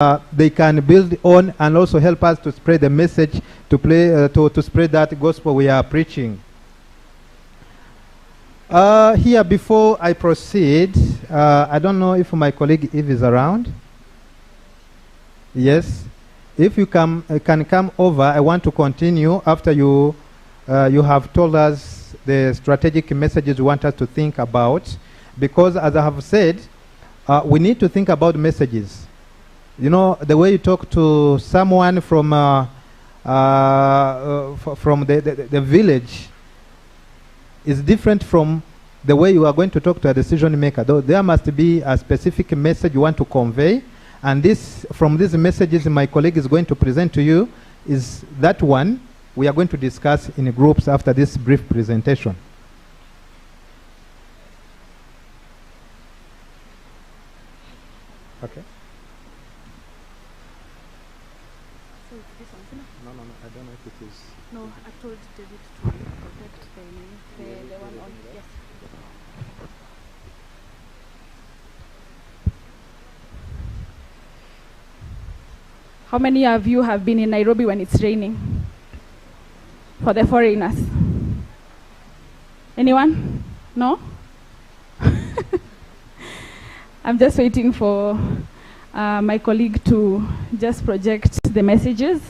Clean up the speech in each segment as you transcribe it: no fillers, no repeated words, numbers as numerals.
they can build on and also help us to spread the message, to spread that gospel we are preaching. Here, before I proceed, I don't know if my colleague Eve is around. Yes. If you can come over, I want to continue after you have told us the strategic messages you want us to think about. Because as I have said, we need to think about messages. You know, the way you talk to someone from the village is different from the way you are going to talk to a decision maker. Though there must be a specific message you want to convey. And this, from these messages my colleague is going to present to you, is that one we are going to discuss in groups after this brief presentation. Okay. So it's this one, isn't it? No, I don't know if it is. No, I told David to protect the one on, yes. How many of you have been in Nairobi when it's raining? For the foreigners. Anyone? No? I'm just waiting for my colleague to just project the messages.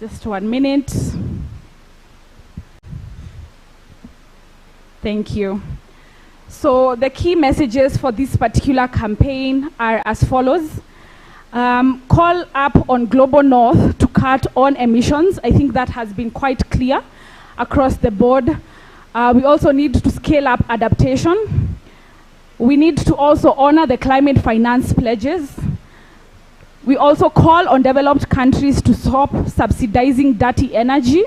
Just 1 minute. Thank you. So the key messages for this particular campaign are as follows. Call up on Global North to cut on emissions. I think that has been quite clear across the board. We also need to scale up adaptation. We need to also honor the climate finance pledges. We also call on developed countries to stop subsidizing dirty energy.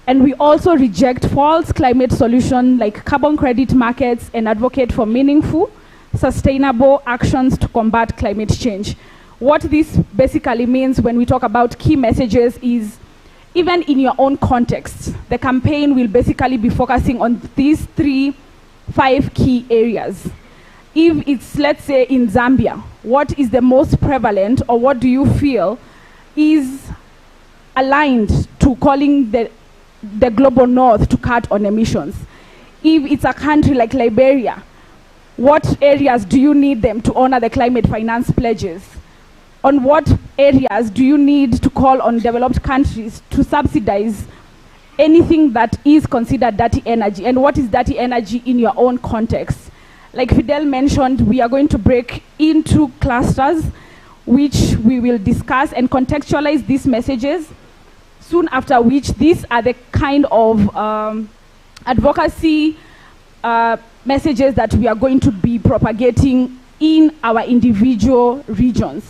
And we also reject false climate solutions like carbon credit markets and advocate for meaningful, sustainable actions to combat climate change. What this basically means when we talk about key messages is, even in your own context, the campaign will basically be focusing on these 5 key areas. If it's, let's say, in Zambia, what is the most prevalent, or what do you feel is aligned to calling the Global North to cut on emissions? If it's a country like Liberia, what areas do you need them to honor the climate finance pledges? On what areas do you need to call on developed countries to subsidize anything that is considered dirty energy? And what is dirty energy in your own context? Like Fidel mentioned, we are going to break into clusters, which we will discuss and contextualize these messages, soon after which these are the kind of advocacy messages that we are going to be propagating in our individual regions,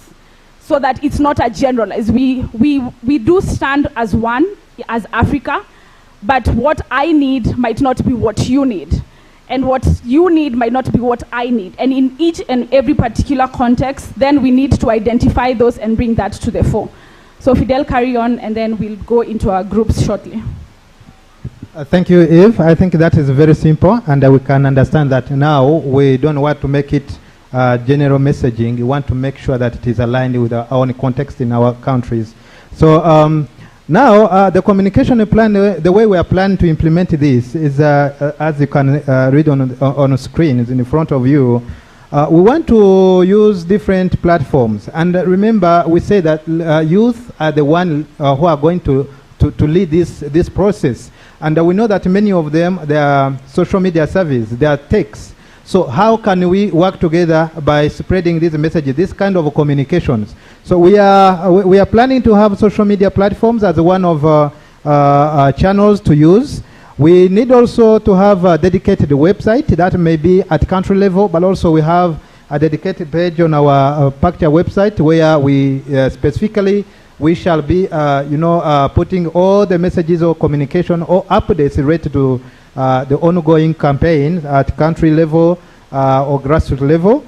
so that it's not a generalized. We do stand as one, as Africa, but what I need might not be what you need. And what you need might not be what I need. And in each and every particular context, then we need to identify those and bring that to the fore. So Fidel, carry on, and then we'll go into our groups shortly. Thank you, Eve. I think that is very simple, and we can understand that now we don't want to make it general messaging. We want to make sure that it is aligned with our own context in our countries. So now the communication plan, the way we are planning to implement this is, as you can read on screen, is in front of you. We want to use different platforms. And remember, we say that youth are the one who are going to lead this process. And we know that many of them, they are social media service, they are techs. So how can we work together by spreading these messages, this kind of communications? So we are planning to have social media platforms as one of channels to use. We need also to have a dedicated website that may be at country level, but also we have a dedicated page on our Pacture website where we specifically we shall be putting all the messages or communication or updates related to the ongoing campaign at country level or grassroots level.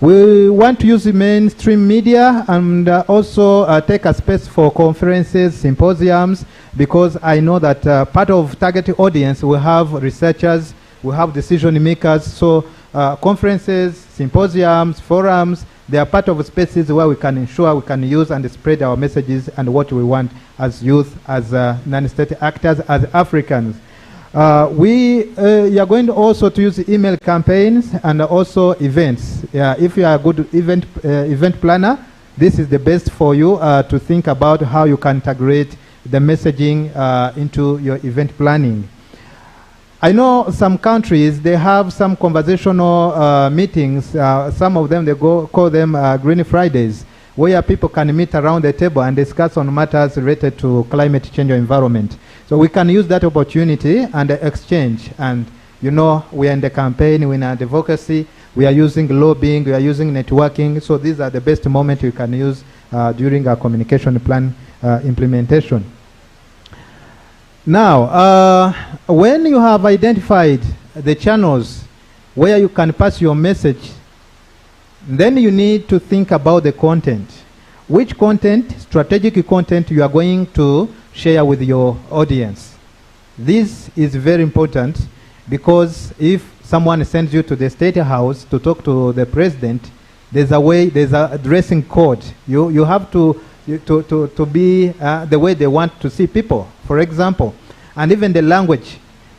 We want to use the mainstream media and also take a space for conferences, symposiums, because I know that part of target audience we have researchers, we have decision makers, so conferences, symposiums, forums, They are part of spaces where we can ensure we can use and spread our messages and what we want as youth, as non-state actors, as Africans. We are going to also to use email campaigns and also events. If you are a good event planner, this is the best for you to think about how you can integrate the messaging into your event planning. I know some countries, they have some conversational meetings. Some of them, they call them Green Fridays, where people can meet around the table and discuss on matters related to climate change or environment. So we can use that opportunity and exchange. And, you know, we are in the campaign, we're in advocacy, we are using lobbying, we are using networking. So these are the best moments you can use during our communication plan implementation. Now, when you have identified the channels where you can pass your message, then you need to think about the content. Which content, strategic content, you are going to share with your audience. This is very important because if someone sends you to the State House to talk to the president, there's a dressing code. You have to be the way they want to see people, for example. And even the language.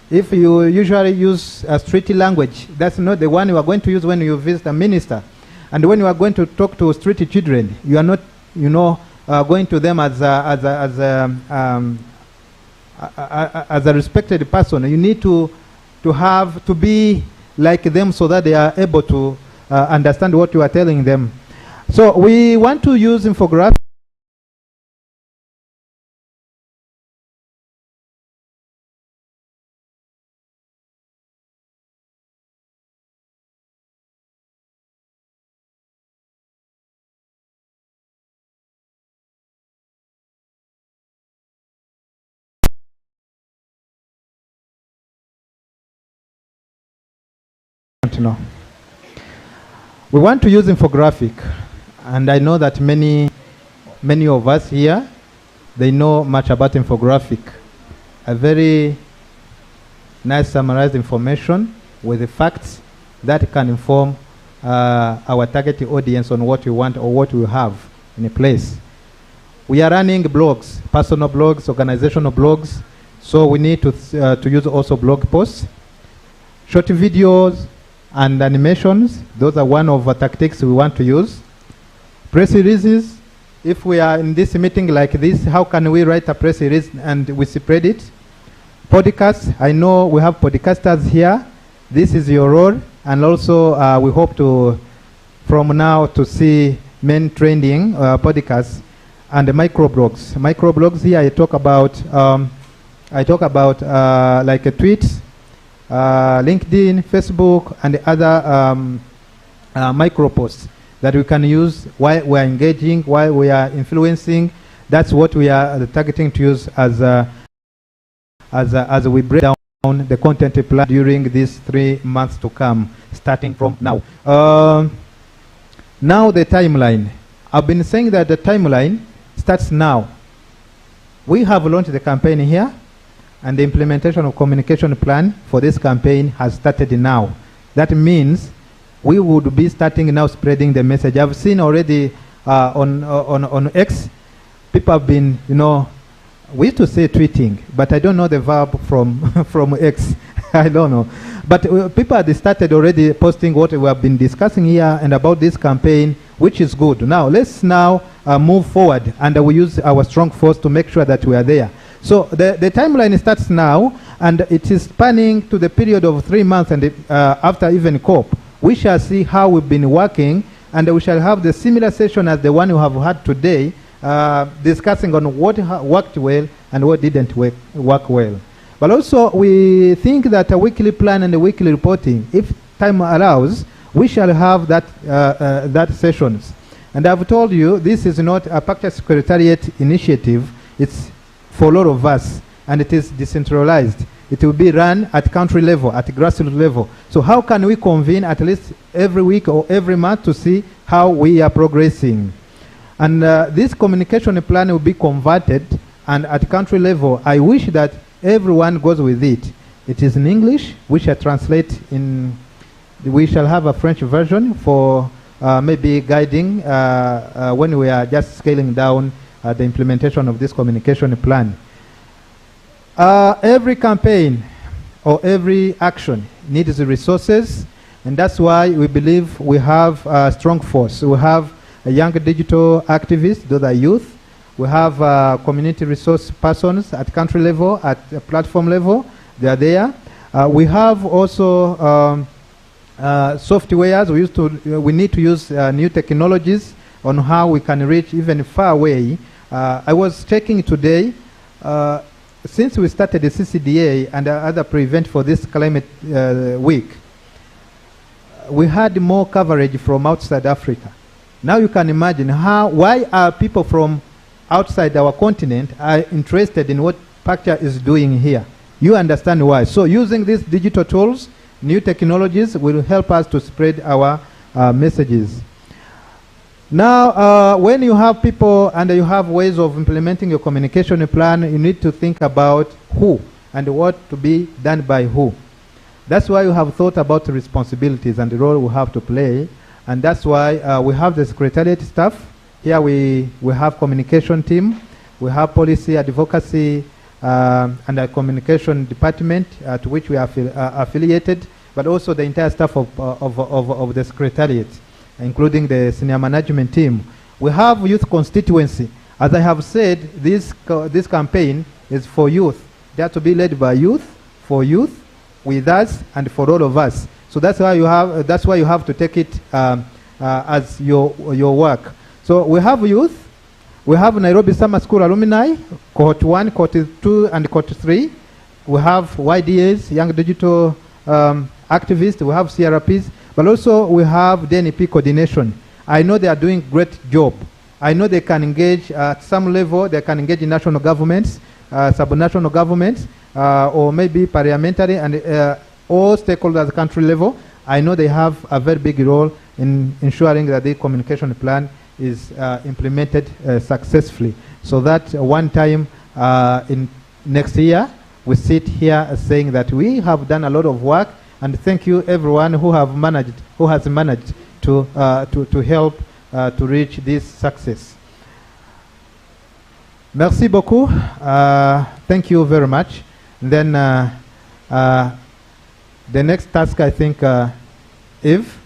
If you usually use a street language, that's not the one you are going to use when you visit a minister. And when you are going to talk to street children, you are not, you know, going to them as a respected person. You need to be like them so that they are able to understand what you are telling them. So we want to use infographics. No. We want to use infographic, and I know that many of us here, they know much about infographic. A very nice summarized information with the facts that can inform our target audience on what we want or what we have in a place. We are running blogs, personal blogs, organizational blogs, so we need to use also blog posts, short videos, and animations. Those are one of the tactics we want to use. Press releases. If we are in this meeting like this, how can we write a press release and we spread it? Podcasts. I know we have podcasters here. This is your role. And also we hope to, from now, to see main trending podcasts and the microblogs. Microblogs here I talk about like a tweets, LinkedIn, Facebook, and the other micro posts that we can use while we are engaging, while we are influencing. That's what we are targeting to use as we break down the content plan during these 3 months to come, starting from now. Now the timeline. I've been saying that the timeline starts now. We have launched the campaign here, and the implementation of communication plan for this campaign has started now. That means we would be starting now spreading the message. I've seen already on X, people have been, you know, we used to say tweeting, but I don't know the verb from X. I don't know. But people have started already posting what we have been discussing here and about this campaign, which is good. Now, let's now move forward, and we use our strong force to make sure that we are there. So the timeline starts now, and it is spanning to the period of 3 months, and after even COP. We shall see how we've been working, and we shall have the similar session as the one we have had today, discussing on what worked well and what didn't work well. But also, we think that a weekly plan and a weekly reporting, if time allows, we shall have that sessions. And I've told you, this is not a Pacta Secretariat initiative. It's for a lot of us, and it is decentralized. It will be run at country level, at grassroots level. So how can we convene at least every week or every month to see how we are progressing? And this communication plan will be converted, and at country level, I wish that everyone goes with it. It is in English. We shall translate in, we shall have a French version for maybe guiding when we are just scaling down the implementation of this communication plan. Every campaign or every action needs resources, and that's why we believe we have a strong force. We have a young digital activists, those are youth. We have community resource persons at country level, at platform level, they are there. We have also softwares. We need to use new technologies on how we can reach even far away. I was checking today, since we started the CCDA and other pre-event for this climate week, we had more coverage from outside Africa. Now you can imagine why are people from outside our continent are interested in what Pacta is doing here. You understand why. So using these digital tools, new technologies will help us to spread our messages. Now, when you have people and you have ways of implementing your communication plan, you need to think about who and what to be done by who. That's why you have thought about the responsibilities and the role we have to play. And that's why we have the secretariat staff. Here we have communication team. We have policy advocacy and a communication department to which we are affiliated, but also the entire staff of the secretariat, including the senior management team. We have youth constituency. As I have said, this campaign is for youth. They have to be led by youth, for youth, with us, and for all of us. So that's why you have to take it as your work. So we have youth. We have Nairobi Summer School alumni, cohort 1, cohort 2, and cohort 3. We have YDAs, young digital activists. We have CRPs. But also we have DNP coordination. I know they are doing great job. I know they can engage at some level. They can engage in national governments, sub-national governments, or maybe parliamentary and all stakeholders at country level. I know they have a very big role in ensuring that the communication plan is implemented successfully. So that one time in next year, we sit here saying that we have done a lot of work, and thank you everyone who has managed to help to reach this success. Merci beaucoup. Thank you very much. And then the next task, I think, Eve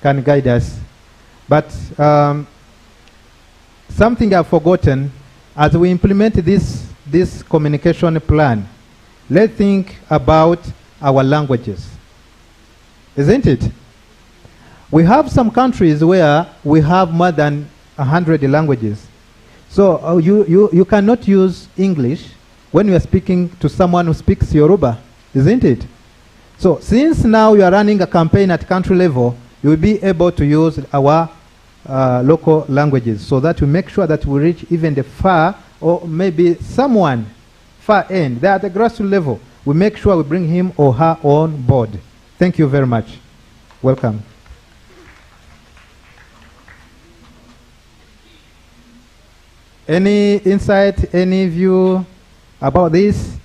can guide us. But something I've forgotten, as we implement this communication plan, let's think about our languages. Isn't it? We have some countries where we have more than 100 languages. So you cannot use English when you are speaking to someone who speaks Yoruba, isn't it? So since now you are running a campaign at country level, you will be able to use our local languages so that we make sure that we reach even the far, or maybe someone far end, they're at the grassroots level. We make sure we bring him or her on board. Thank you very much. Welcome. Any insight, any view about this?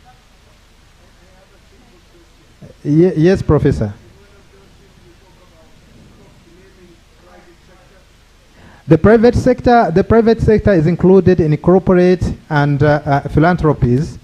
Yes, Professor. The private sector is included in corporate and philanthropies,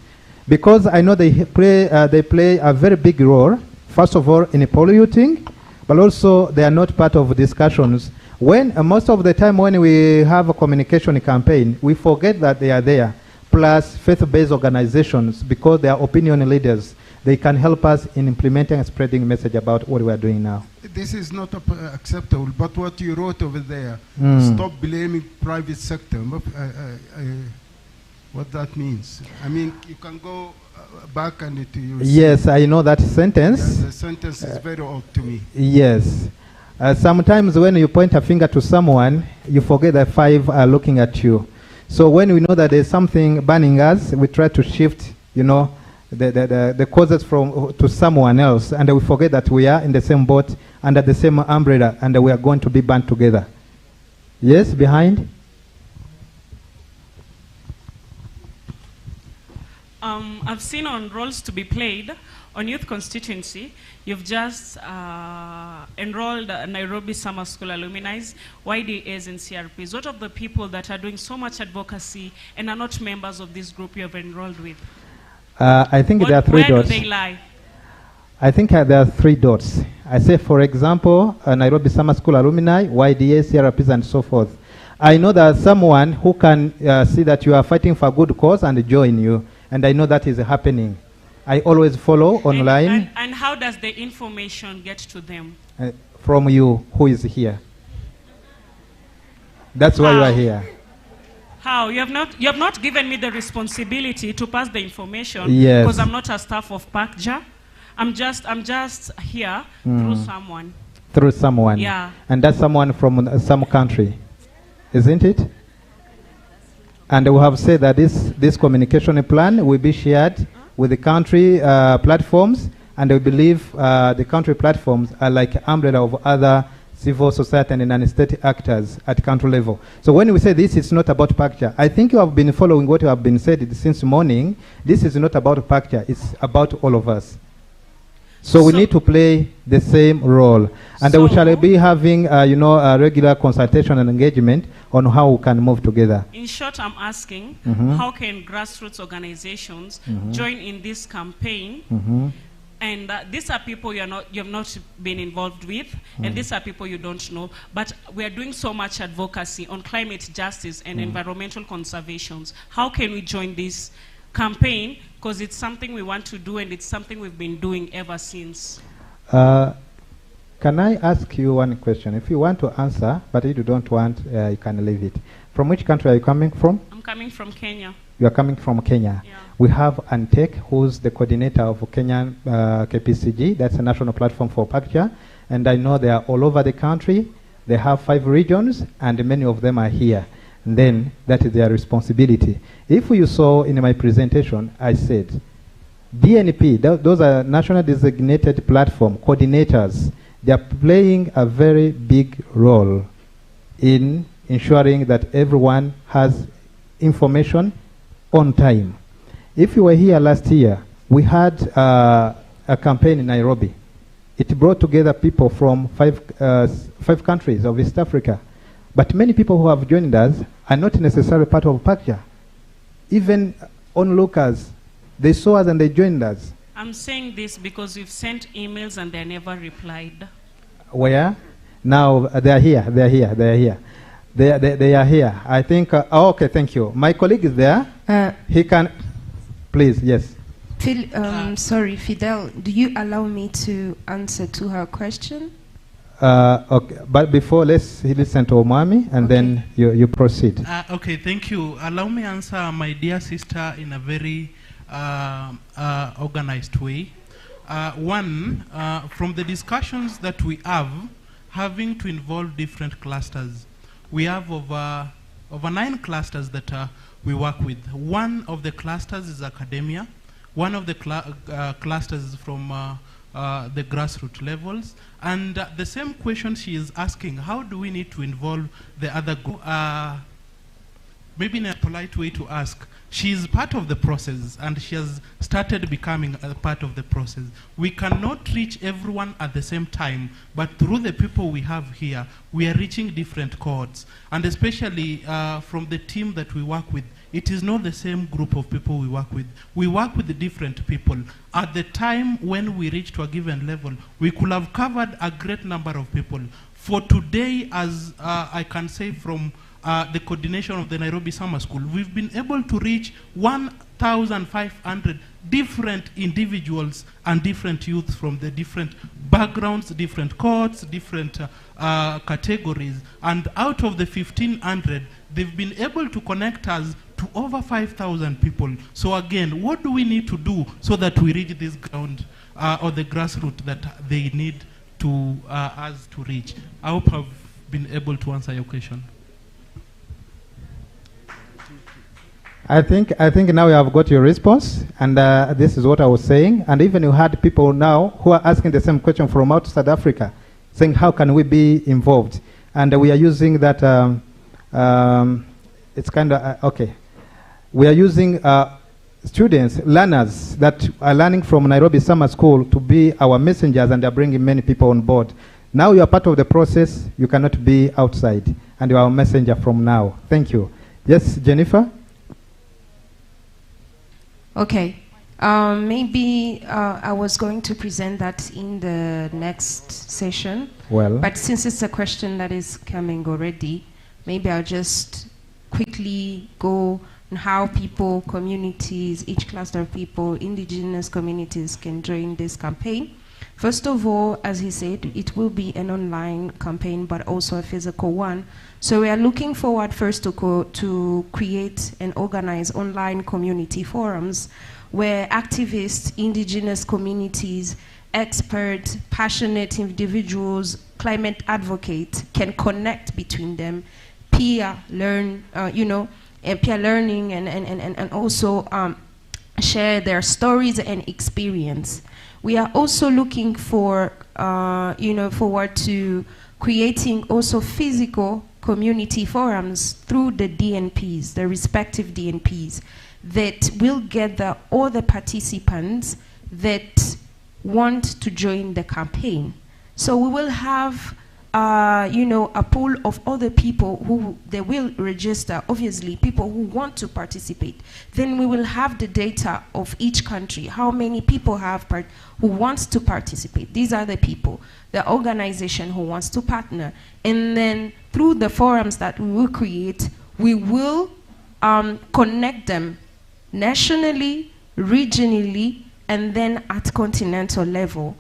because I know they play a very big role. First of all, in polluting, but also they are not part of discussions. When most of the time when we have a communication campaign, we forget that they are there. Plus faith-based organizations, because they are opinion leaders. They can help us in implementing and spreading message about what we are doing now. This is not acceptable, but what you wrote over there, stop blaming private sector, what that means. I mean, you can go back and it you yes, I know that sentence. Yes, the sentence is very odd to me. Yes. Sometimes when you point a finger to someone, you forget that 5 are looking at you. So when we know that there's something burning us, we try to shift, you know, the causes to someone else, and we forget that we are in the same boat under the same umbrella, and we are going to be burned together. Yes, behind. I've seen on roles to be played on youth constituency. You've just enrolled Nairobi Summer School alumni, YDAs and CRPs. What of the people that are doing so much advocacy and are not members of this group you have enrolled with? I think there are three dots. Where do they lie? I think there are three dots. I say, for example, Nairobi Summer School alumni, YDA, CRPs, and so forth. I know there's someone who can see that you are fighting for a good cause and join you, and I know that is happening. I always follow online. And how does the information get to them? From you, who is here. That's why you are here. How? You have not given me the responsibility to pass the information. Yes. Because I'm not a staff of PACJA. I'm just here through someone. Through someone. Yeah. And that's someone from some country, isn't it? And we have said that this communication plan will be shared with the country platforms, and we believe the country platforms are like umbrella of other civil society and non-state actors at country level. So when we say this is not about PACJA, I think you have been following what you have been said since morning. This is not about PACJA, it's about all of us. So we need to play the same role. And we shall be having, a regular consultation and engagement on how we can move together. In short, I'm asking, how can grassroots organizations join in this campaign? And these are people you have not been involved with, and these are people you don't know. But we are doing so much advocacy on climate justice and environmental conservations. How can we join this campaign? Because it's something we want to do, and it's something we've been doing ever since. Can I ask you one question? If you want to answer, but if you don't want, you can leave it. From which country are you coming from? I'm coming from Kenya. You are coming from Kenya. Yeah. We have Antek, who's the coordinator of Kenyan KPCG. That's a national platform for PACJA. And I know they are all over the country. They have 5 regions, and many of them are here. And then that is their responsibility. If you saw in my presentation, I said, DNP, those are national designated platform coordinators. They are playing a very big role in ensuring that everyone has information on time. If you were here last year, we had a campaign in Nairobi. It brought together people from 5 countries of East Africa. But many people who have joined us are not necessarily part of PACJA. Even onlookers, they saw us and they joined us. I'm saying this because we've sent emails and they never replied. Where? Now they are here. They are here. They are here. They are here. I think. Okay, thank you. My colleague is there. He can. Please, yes. Sorry, Fidel. Do you allow me to answer to her question? Okay, but before, let's listen to Omami, and then you proceed. Okay, thank you. Allow me answer my dear sister in a very organized way. One, from the discussions that we have, having to involve different clusters, we have over 9 clusters that we work with. One of the clusters is academia. One of the clusters is from the grassroots levels. And the same question she is asking, how do we need to involve the other group? Maybe in a polite way to ask, she is part of the process and she has started becoming a part of the process. We cannot reach everyone at the same time, but through the people we have here, we are reaching different chords. And especially from the team that we work with, it is not the same group of people we work with. We work with the different people. At the time when we reach to a given level, we could have covered a great number of people. For today, as I can say from the coordination of the Nairobi Summer School, we've been able to reach 1,500 different individuals and different youths from the different backgrounds, different courts, different categories. And out of the 1,500, they've been able to connect us to over 5,000 people. So again, what do we need to do so that we reach this ground or the grassroots that they need to us to reach? I hope I've been able to answer your question. I think now you have got your response, and this is what I was saying. And even you had people now who are asking the same question from out South Africa, saying how can we be involved? And we are using that. It's kind of okay. We are using students, learners that are learning from Nairobi Summer School to be our messengers, and they're bringing many people on board. Now you are part of the process. You cannot be outside, and you are a messenger from now. Thank you. Yes, Jennifer? Okay. Maybe I was going to present that in the next session. Well. But since it's a question that is coming already, maybe I'll just quickly go on how people, communities, each cluster of people, indigenous communities can join this campaign. First of all, as he said, it will be an online campaign, but also a physical one. So we are looking forward first to create and organize online community forums where activists, indigenous communities, experts, passionate individuals, climate advocates can connect between them, peer learning and also share their stories and experience. We are also looking for, forward to creating also physical community forums through the DNPs, the respective DNPs, that will gather all the participants that want to join the campaign. So we will have a pool of other people who they will register, obviously people who want to participate. Then we will have the data of each country, how many people who wants to participate. These are the people, the organization who wants to partner. And then through the forums that we will create, we will connect them nationally, regionally, and then at continental level.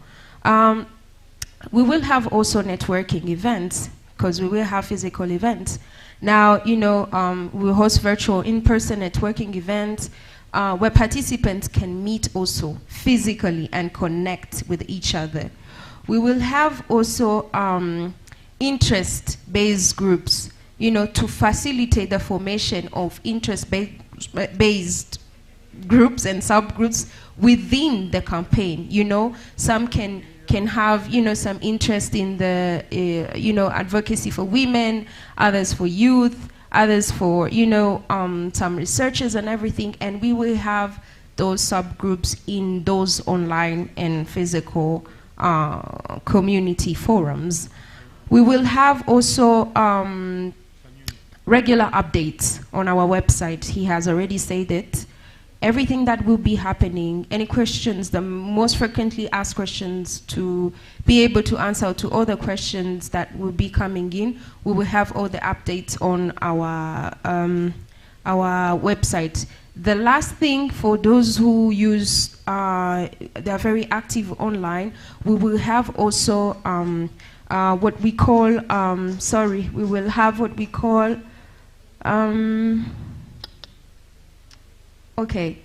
We will have also networking events, because we will have physical events. Now, we host virtual in-person networking events where participants can meet also physically and connect with each other. We will have also interest-based groups, to facilitate the formation of interest-based groups and subgroups within the campaign. Some can have, some interest in the, advocacy for women, others for youth, others for, some researchers and everything. And we will have those subgroups in those online and physical community forums. We will have also regular updates on our website. He has already said it. Everything that will be happening, any questions, the most frequently asked questions, to be able to answer to all the questions that will be coming in, we will have all the updates on our website. The last thing, for those who use, they're very active online, we will have also what we call, we will have what we call, okay.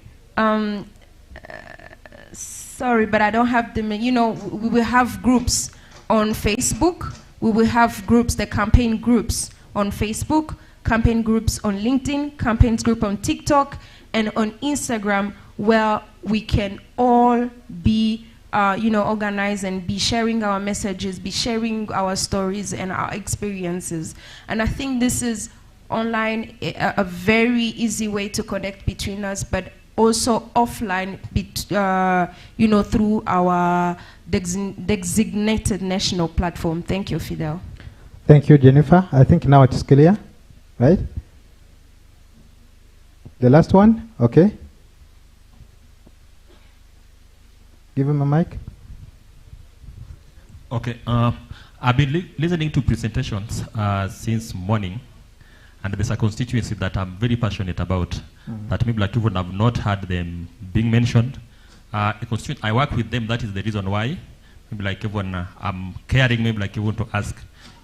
Sorry, but I don't have the, we will have groups on Facebook. We will have groups, the campaign groups on Facebook, campaign groups on LinkedIn, campaigns group on TikTok, and on Instagram, where we can all be, organized and be sharing our messages, be sharing our stories and our experiences. And I think this is online a very easy way to connect between us, but also offline, through our designated national platform. Thank you, Fidel. Thank you, Jennifer. I think now it's clear, right? The last one, okay. Give him a mic. Okay, I've been listening to presentations since morning. And there's a constituency that I'm very passionate about, that maybe like even have not heard them being mentioned. A constituency, I work with them, that is the reason why. Maybe like even I'm caring, maybe like even to ask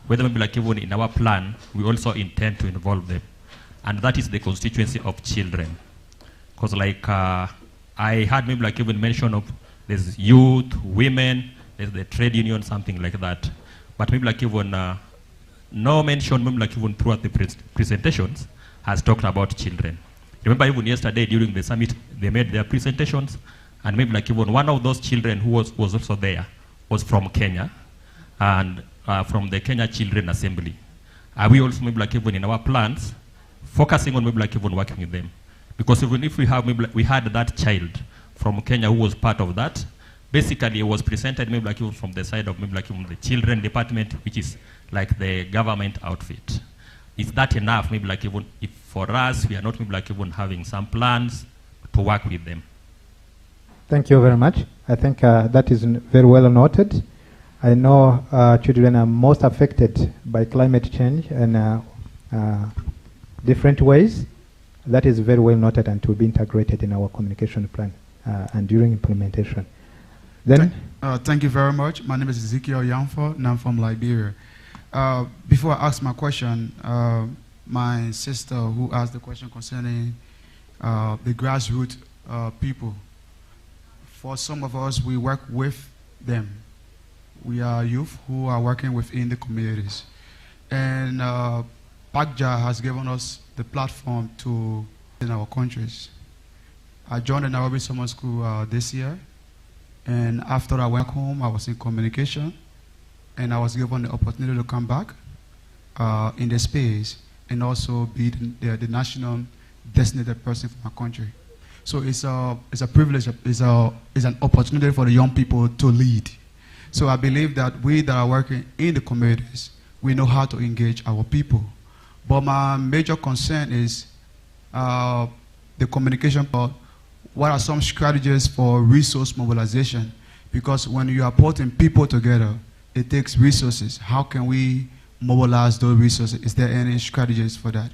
whether maybe like even in our plan, we also intend to involve them. And that is the constituency of children. Because like I had maybe like even mention of there's youth, women, there's the trade union, something like that. But maybe like even no mention, maybe like even throughout the presentations, has talked about children. Remember even yesterday during the summit, they made their presentations, and maybe like even one of those children who was also there was from Kenya, and from the Kenya Children Assembly. We also maybe like even in our plans, focusing on maybe like even working with them Because even if we have, maybe like we had that child from Kenya who was part of that, basically it was presented maybe like even from the side of maybe like even the children department, which is like the government outfit. Is that enough? Maybe like even if for us, we are not maybe like even having some plans to work with them. Thank you very much. I think that is very well noted. I know children are most affected by climate change in different ways. That is very well noted and to be integrated in our communication plan and during implementation. Then, thank you very much. My name is Ezekiel Yanfo, and I'm from Liberia. Before I ask my question, my sister who asked the question concerning the grassroots people, for some of us, we work with them. We are youth who are working within the communities. And PACJA has given us the platform to in our countries. I joined the Nairobi Summer School this year. And after I went home, I was in communication. And I was given the opportunity to come back in the space and also be the national designated person for my country. So it's a privilege, it's an opportunity for the young people to lead. So I believe that we that are working in the communities, we know how to engage our people. But my major concern is the communication part. What are some strategies for resource mobilization? Because when you are putting people together, it takes resources. How can we mobilize those resources? Is there any strategies for that?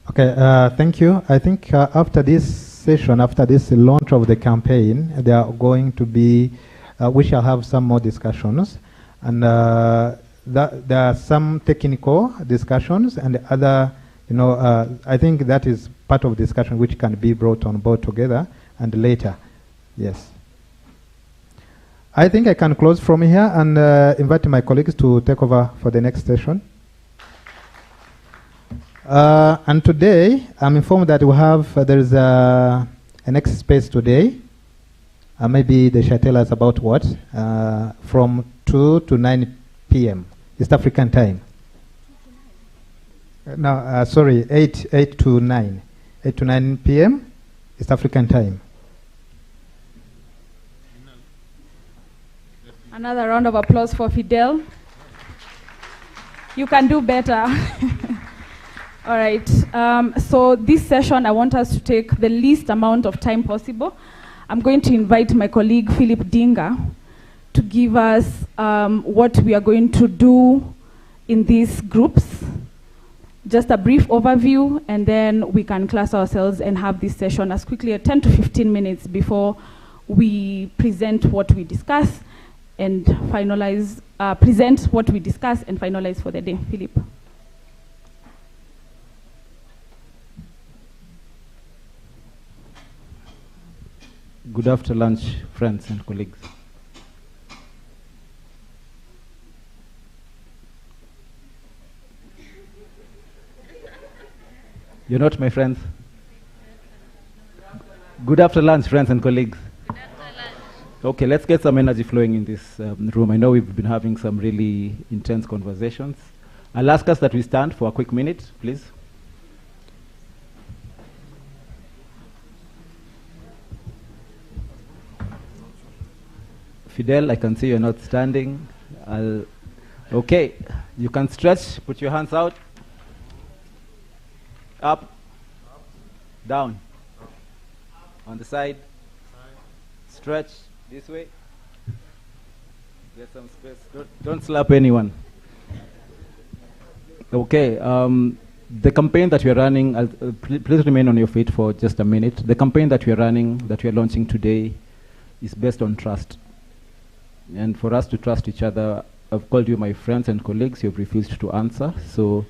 Okay, thank you. I think after this session, after this launch of the campaign, there are going to be, we shall have some more discussions. And there are some technical discussions and other, I think that is part of discussion which can be brought on board together and later. Yes. I think I can close from here and invite my colleagues to take over for the next session. And today, I'm informed that we have, there is a next space today. Maybe they shall tell us about what, from 2 to 9 p.m. East African time. No, sorry, 8 to 9. 8 to 9 p.m. East African time. Another round of applause for Fidel. You can do better. All right, so this session, I want us to take the least amount of time possible. I'm going to invite my colleague, Philip Dinga, to give us what we are going to do in these groups. Just a brief overview, and then we can class ourselves and have this session as quickly as 10 to 15 minutes before we present what we discuss and finalize, present what we discuss and finalize for the day. Philip. Good after lunch, friends and colleagues. You're not my friends? Good after lunch, friends and colleagues. Good after lunch. Okay, let's get some energy flowing in this room. I know we've been having some really intense conversations. I'll ask us that we stand for a quick minute, please. Fidel, I can see you're not standing. Okay, you can stretch, put your hands out. Up, down, on the side, stretch this way. Get some space, don't slap anyone. Okay, the campaign that we're running, please remain on your feet for just a minute. The campaign that we're running, that we're launching today, is based on trust. And for us to trust each other, I've called you my friends and colleagues. You've refused to answer. So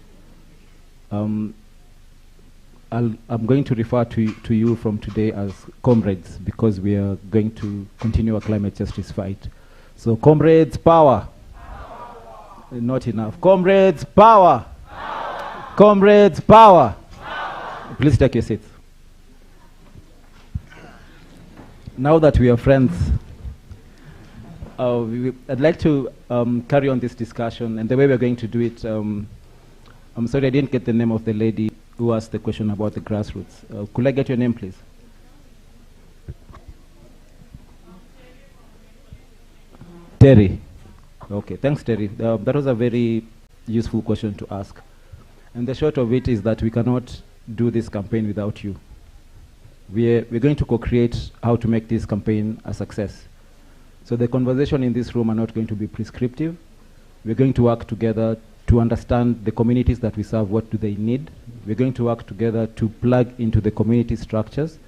I'm going to refer to you from today as comrades, because we are going to continue our climate justice fight. So comrades, power. Not enough. Comrades, power. Comrades, power. Please take your seats. Now that we are friends, I'd like to carry on this discussion, and the way we're going to do it, I'm sorry I didn't get the name of the lady who asked the question about the grassroots. Could I get your name, please? Terry. Okay, thanks, Terry. That was a very useful question to ask. And the short of it is that we cannot do this campaign without you. We're going to co-create how to make this campaign a success. So the conversation in this room are not going to be prescriptive. We're going to work together to understand the communities that we serve, what do they need. We're going to work together to plug into the community structures.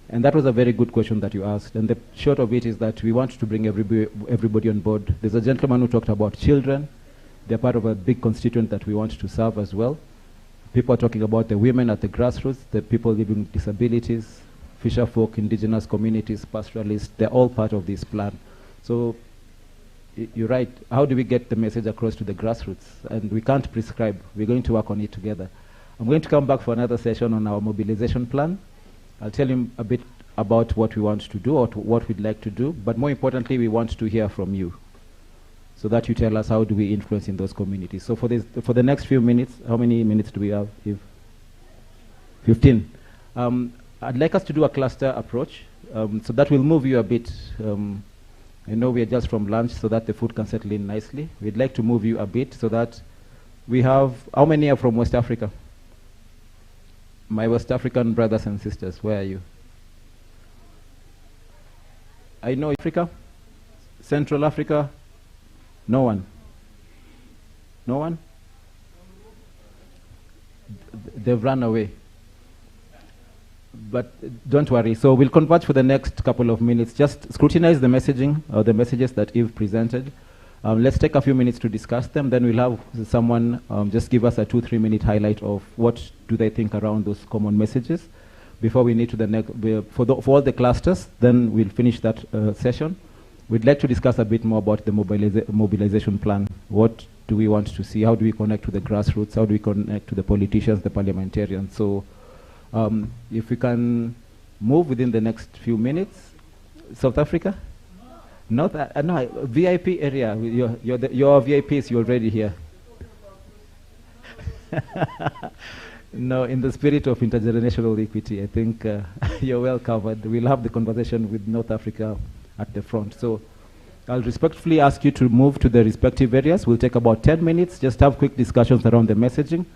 And that was a very good question that you asked. And the short of it is that we want to bring everybody on board. There's a gentleman who talked about children. They're part of a big constituent that we want to serve as well. People are talking about the women at the grassroots, the people living with disabilities, fisher folk, indigenous communities, pastoralists. They're all part of this plan. So you're right. How do we get the message across to the grassroots? And we can't prescribe. We're going to work on it together. I'm going to come back for another session on our mobilization plan. I'll tell him a bit about what we want to do or what we'd like to do. But more importantly, we want to hear from you, so that you tell us how do we influence in those communities. So for the next few minutes, how many minutes do we have? 15. I'd like us to do a cluster approach. So that will move you a bit. I know we are just from lunch, so that the food can settle in nicely. We'd like to move you a bit so that we have, how many are from West Africa? My West African brothers and sisters, where are you? I know Africa, Central Africa, no one. No one? They've run away. But don't worry. So we'll converge for the next couple of minutes. Just scrutinize the messaging or the messages that Eve presented. Let's take a few minutes to discuss them. Then we'll have someone just give us a 2-3 minute highlight of what do they think around those common messages before we need to the next, for all the clusters. Then we'll finish that session. We'd like to discuss a bit more about the mobilization plan. What do we want to see? How do we connect to the grassroots? How do we connect to the politicians, the parliamentarians? So if we can move within the next few minutes. South Africa? Not no, VIP area. Your VIPs, you're already here. No, in the spirit of intergenerational equity, I think you're well covered. We'll have the conversation with North Africa at the front. So I'll respectfully ask you to move to the respective areas. We'll take about 10 minutes, just have quick discussions around the messaging.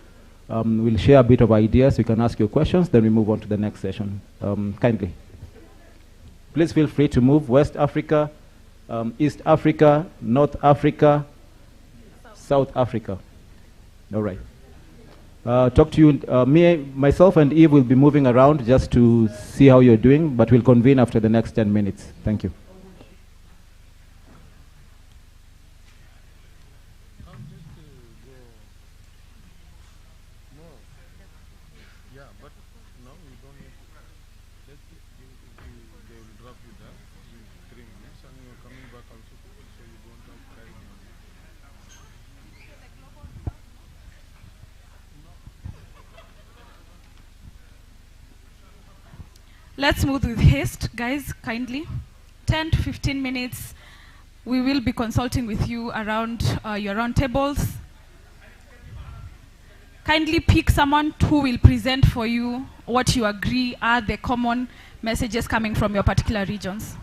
We'll share a bit of ideas. You can ask your questions, then we move on to the next session. Kindly. Please feel free to move. West Africa, East Africa, North Africa, South Africa. All right. Talk to you. Myself and Eve will be moving around just to see how you're doing, but we'll convene after the next 10 minutes. Thank you. Let's move with haste, guys, kindly. 10 to 15 minutes. We will be consulting with you around your round tables. Kindly pick someone who will present for you what you agree are the common messages coming from your particular regions.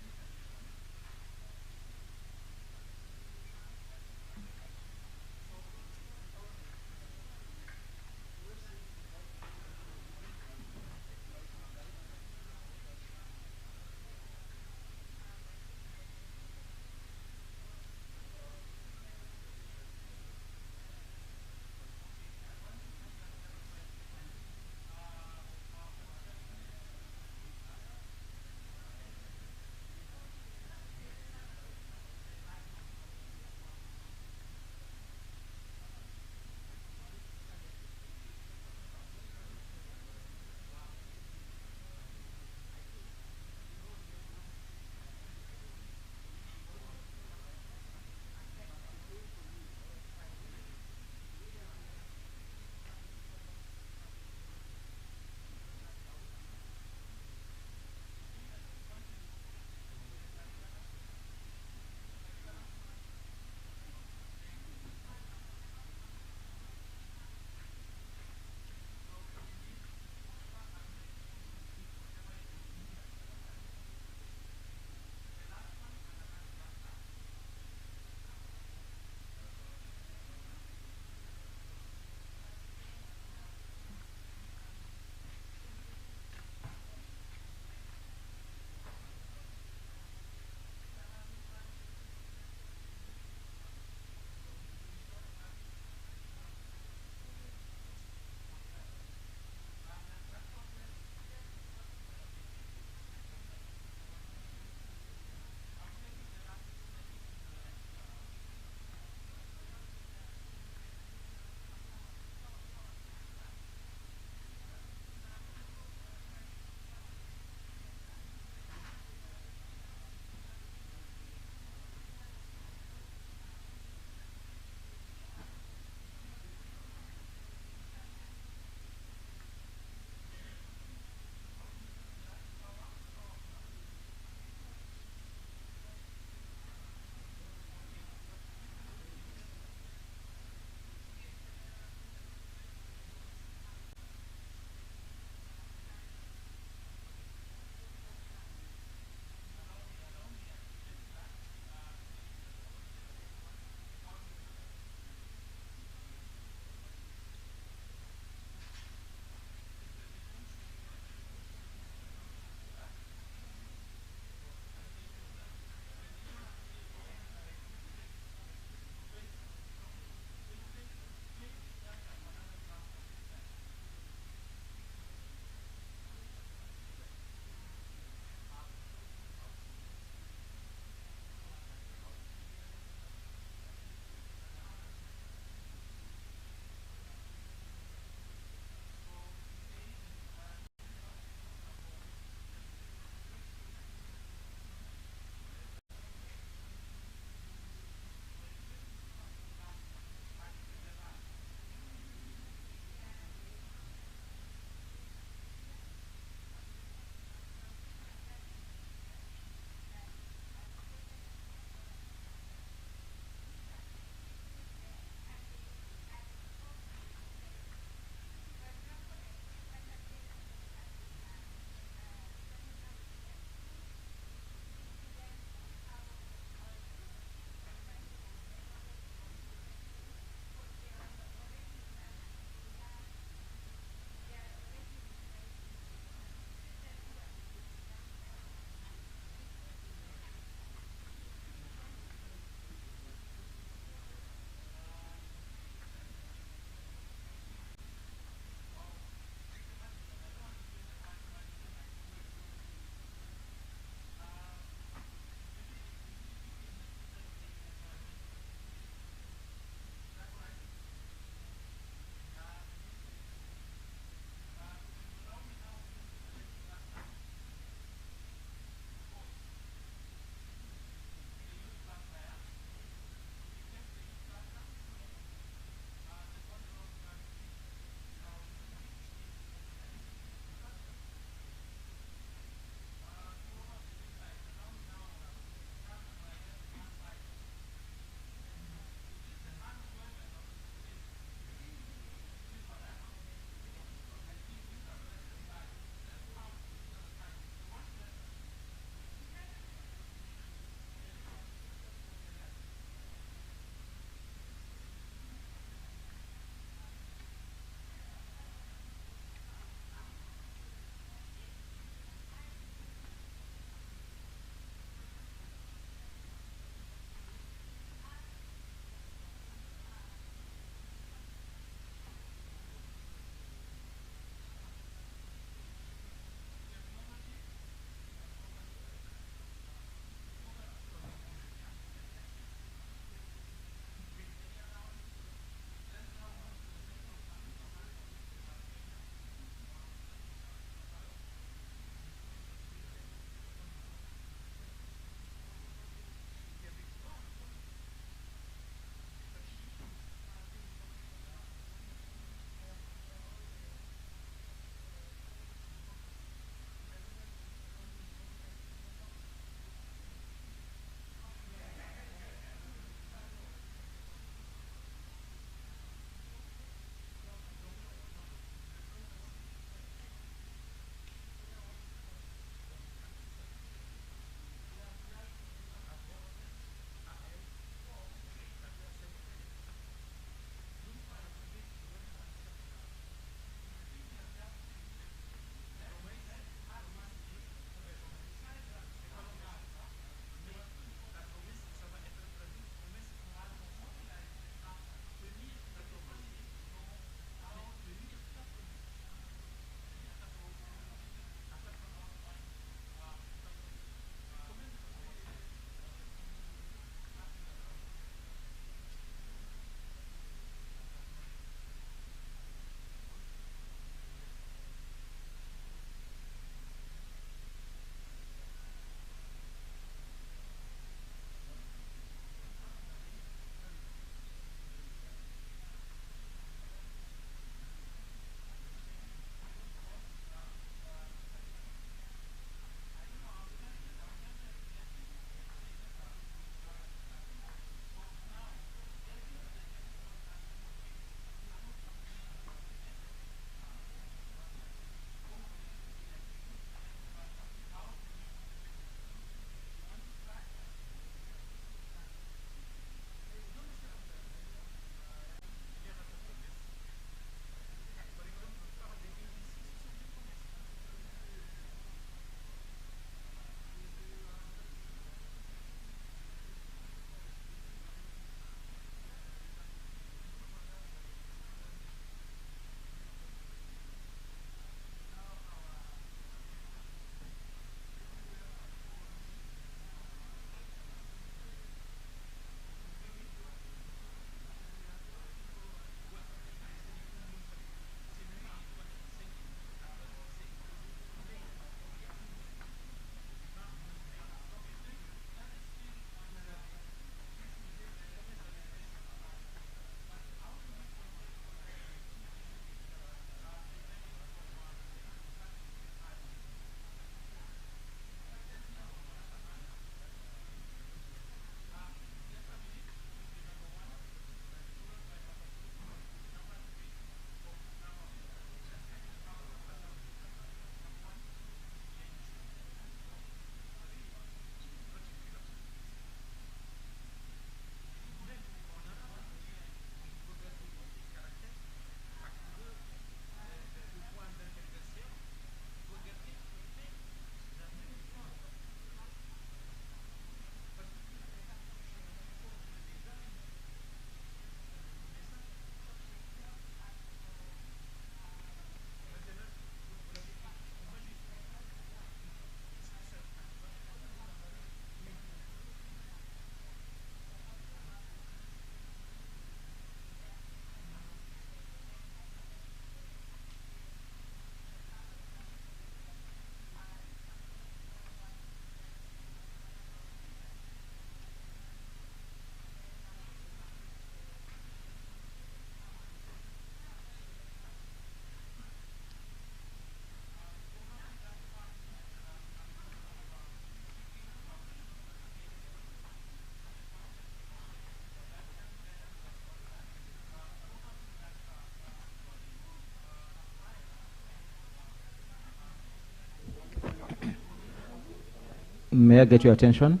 May I get your attention?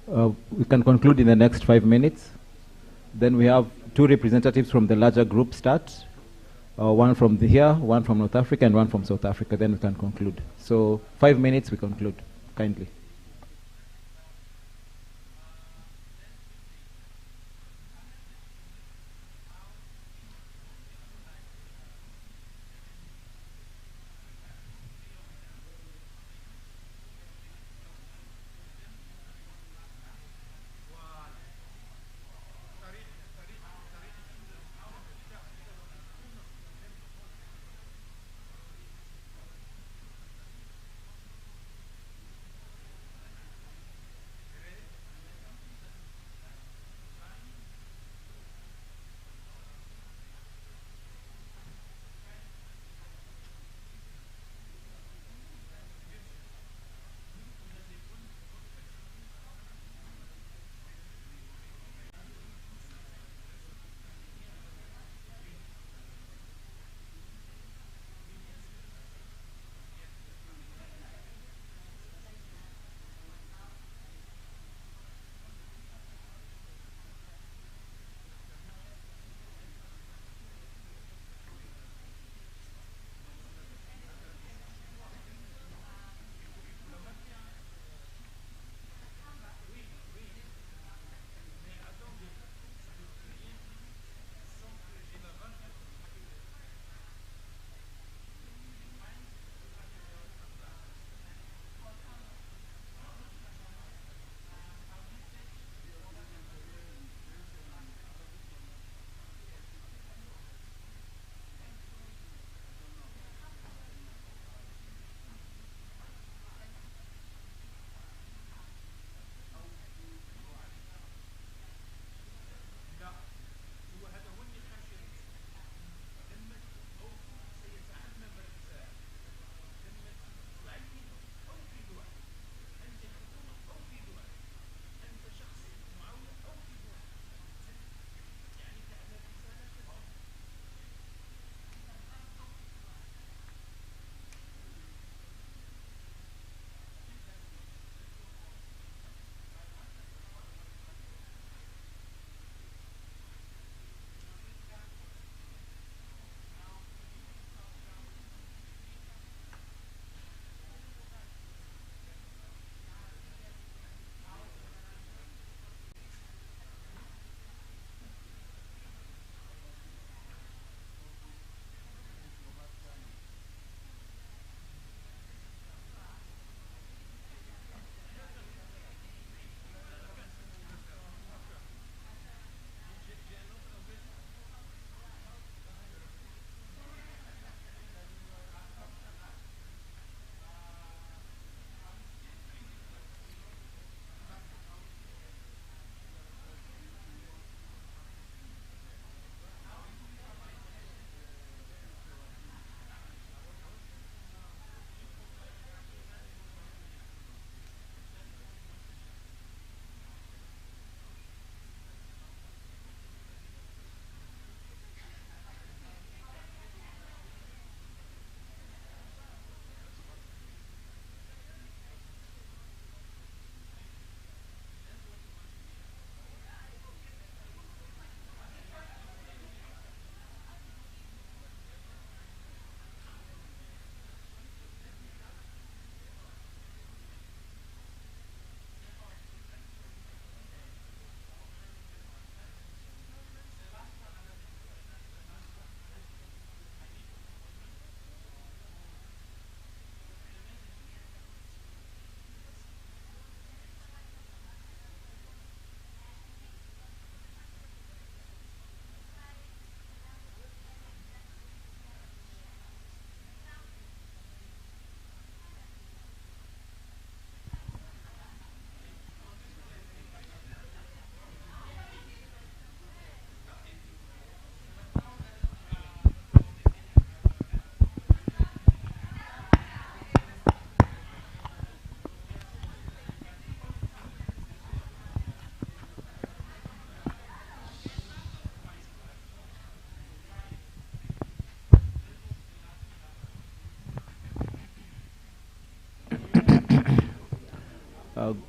We can conclude in the next 5 minutes. Then we have 2 representatives from the larger group start. One from here, one from North Africa, and one from South Africa. Then we can conclude. So 5 minutes, we conclude. Kindly.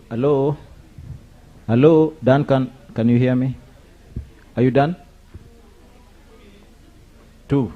Hello? Hello? Dan, can you hear me? Are you done? Two.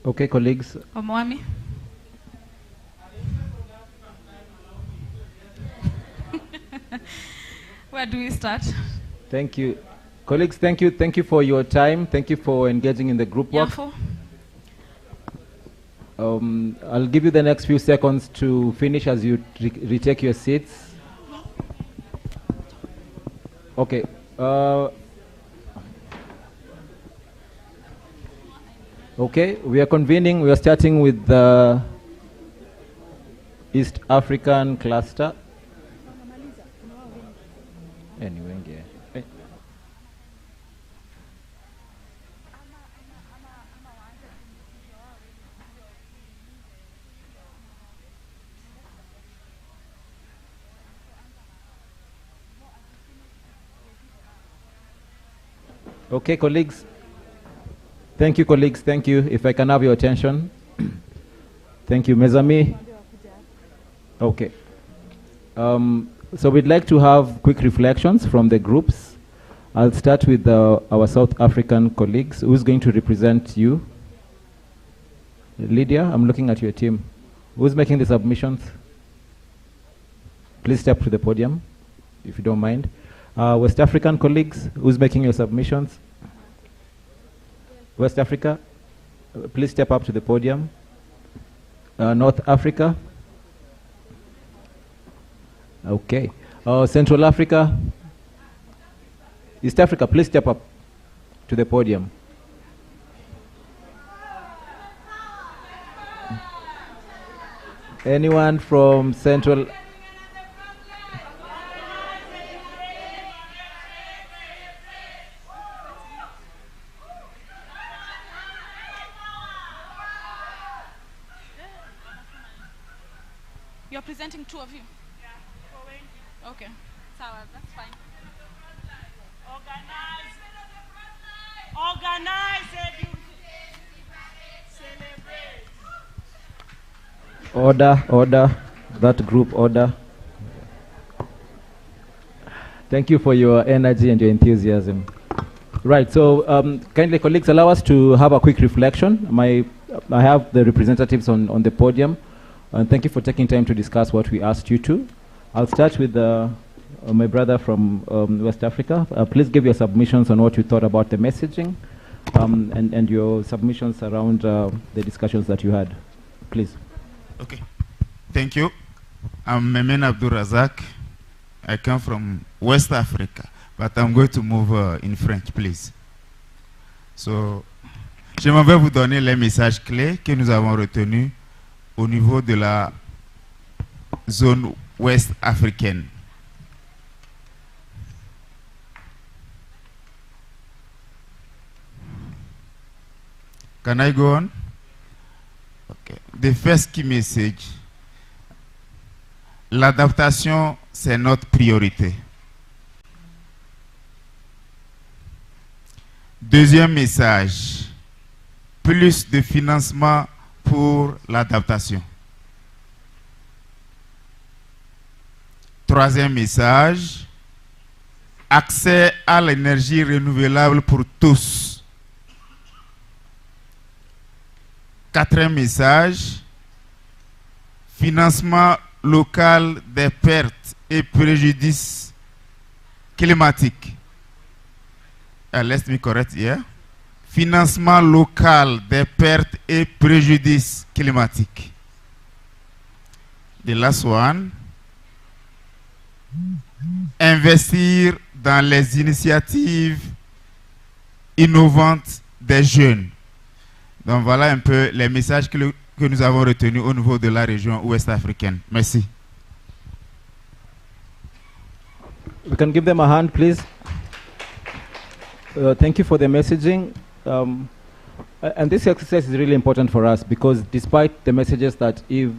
Okay, colleagues. Omwami. Where do we start? Thank you. Colleagues, thank you for your time. Thank you for engaging in the group work. I'll give you the next few seconds to finish as you retake your seats. Okay. Okay, we are convening. We are starting with the East African cluster. Anyway, yeah. Okay, colleagues. Thank you, colleagues. Thank you. If I can have your attention. Thank you, Mezami. Okay. So we'd like to have quick reflections from the groups. I'll start with our South African colleagues. Who's going to represent you? Lydia, I'm looking at your team. Who's making the submissions? Please step to the podium, if you don't mind. West African colleagues, who's making your submissions? West Africa, please step up to the podium. North Africa. Okay. Central Africa. East Africa, please step up to the podium. Anyone from Central? You're presenting two of you? Yeah. Okay. Sawa, that's fine. Organize. Order. That group, order. Thank you for your energy and your enthusiasm. Right, so kindly, colleagues, allow us to have a quick reflection. I have the representatives on the podium. And thank you for taking time to discuss what we asked you to. I'll start with my brother from West Africa. Please give your submissions on what you thought about the messaging and your submissions around the discussions that you had. Please. Okay. Thank you. I'm Memen Abdul Razak. I come from West Africa, but I'm going to move in French, please. So, j'aimerais vous donner les messages clés que nous avons retenus au niveau de la zone ouest africaine. Can I go on? Okay. The first key message. L'adaptation, c'est notre priorité. Deuxième message. Plus de financement pour l'adaptation. Troisième message, accès à l'énergie renouvelable pour tous. Quatrième message, financement local des pertes et préjudices climatiques. Let me correct here. Financement local des pertes et préjudices climatiques. The last one, investir dans les initiatives innovantes des jeunes. Donc voilà un peu les messages que nous avons retenus au niveau de la région ouest africaine. Merci. We can give them a hand, please. Thank you for the messaging. And this exercise is really important for us because despite the messages that Eve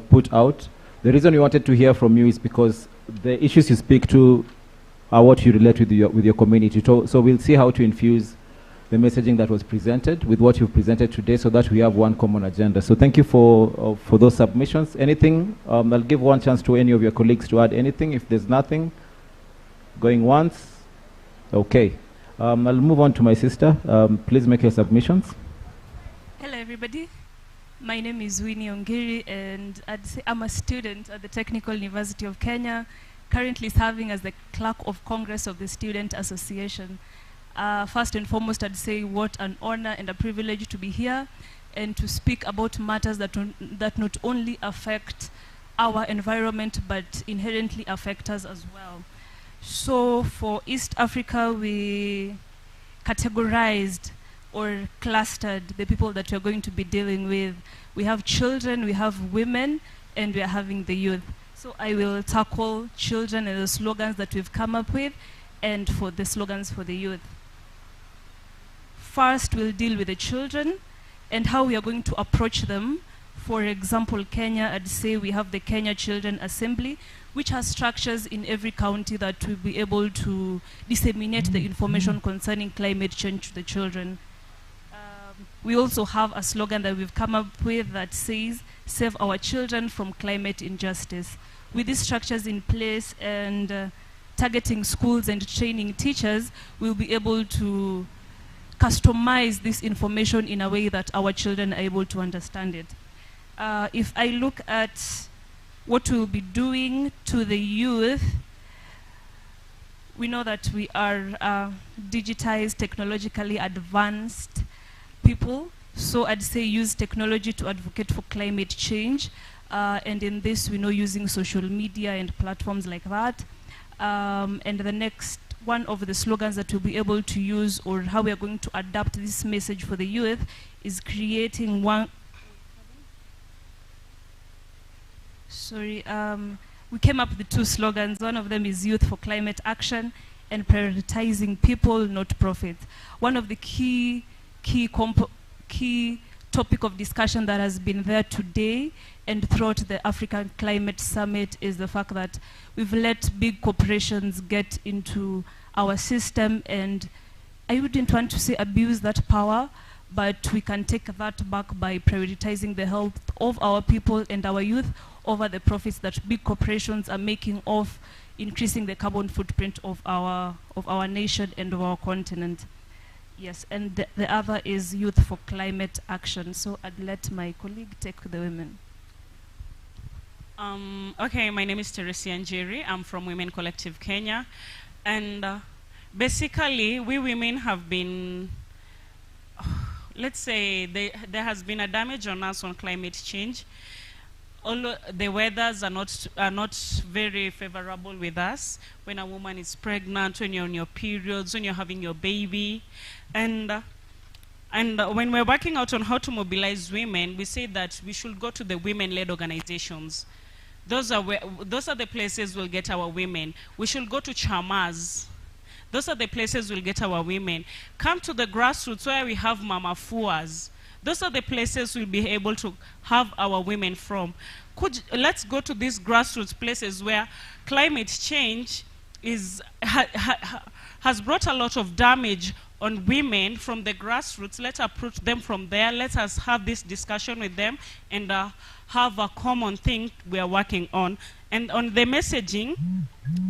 put out, the reason we wanted to hear from you is because the issues you speak to are what you relate with your community. So we'll see how to infuse the messaging that was presented with what you've presented today so that we have one common agenda. So thank you for those submissions. Anything? I'll give one chance to any of your colleagues to add anything. If there's nothing, going once. Okay. I'll move on to my sister. Please make your submissions. Hello, everybody. My name is Winnie Ongiri, and I'd say I'm a student at the Technical University of Kenya, currently serving as the Clerk of Congress of the Student Association. First and foremost, I'd say what an honor and a privilege to be here and to speak about matters that not only affect our environment, but inherently affect us as well. So for East Africa, we categorized or clustered the people that we're going to be dealing with. We have children, we have women, and we are having the youth. So I will tackle children and the slogans that we've come up with, and for the slogans for the youth. First, we'll deal with the children and how we are going to approach them. For example, Kenya, I'd say we have the Kenya Children Assembly, which has structures in every county that will be able to disseminate the information concerning climate change to the children. We also have a slogan that we've come up with that says, "Save our children from climate injustice." With these structures in place and targeting schools and training teachers, we'll be able to customize this information in a way that our children are able to understand it. If I look at what we'll be doing to the youth, we know that we are digitized, technologically advanced people. So I'd say use technology to advocate for climate change. And in this, we know using social media and platforms like that. And the next one of the slogans that we'll be able to use, or how we are going to adapt this message for the youth, is creating one. Sorry, we came up with two slogans. One of them is Youth for Climate Action and Prioritizing People, Not Profit. One of the key topic of discussion that has been there today and throughout the African Climate Summit is the fact that we've let big corporations get into our system, and I wouldn't want to say abuse that power, but we can take that back by prioritizing the health of our people and our youth over the profits that big corporations are making off increasing the carbon footprint of our nation and of our continent. Yes, and the other is Youth for Climate Action. So I'd let my colleague take the women. Okay, my name is Teresia Njeri. I'm from Women Collective Kenya. And basically, we women have been, let's say, there has been a damage on us on climate change. Although the weathers are not very favorable with us. When a woman is pregnant, when you're on your periods, when you're having your baby. And when we're working out on how to mobilize women, we say that we should go to the women-led organizations. Those are the places we'll get our women. We should go to chamas. Those are the places we'll get our women. Come to the grassroots where we have mama fuas. Those are the places we'll be able to have our women from. Let's go to these grassroots places where climate change has brought a lot of damage on women from the grassroots. Let's approach them from there. Let us have this discussion with them and have a common thing we are working on. And on the messaging,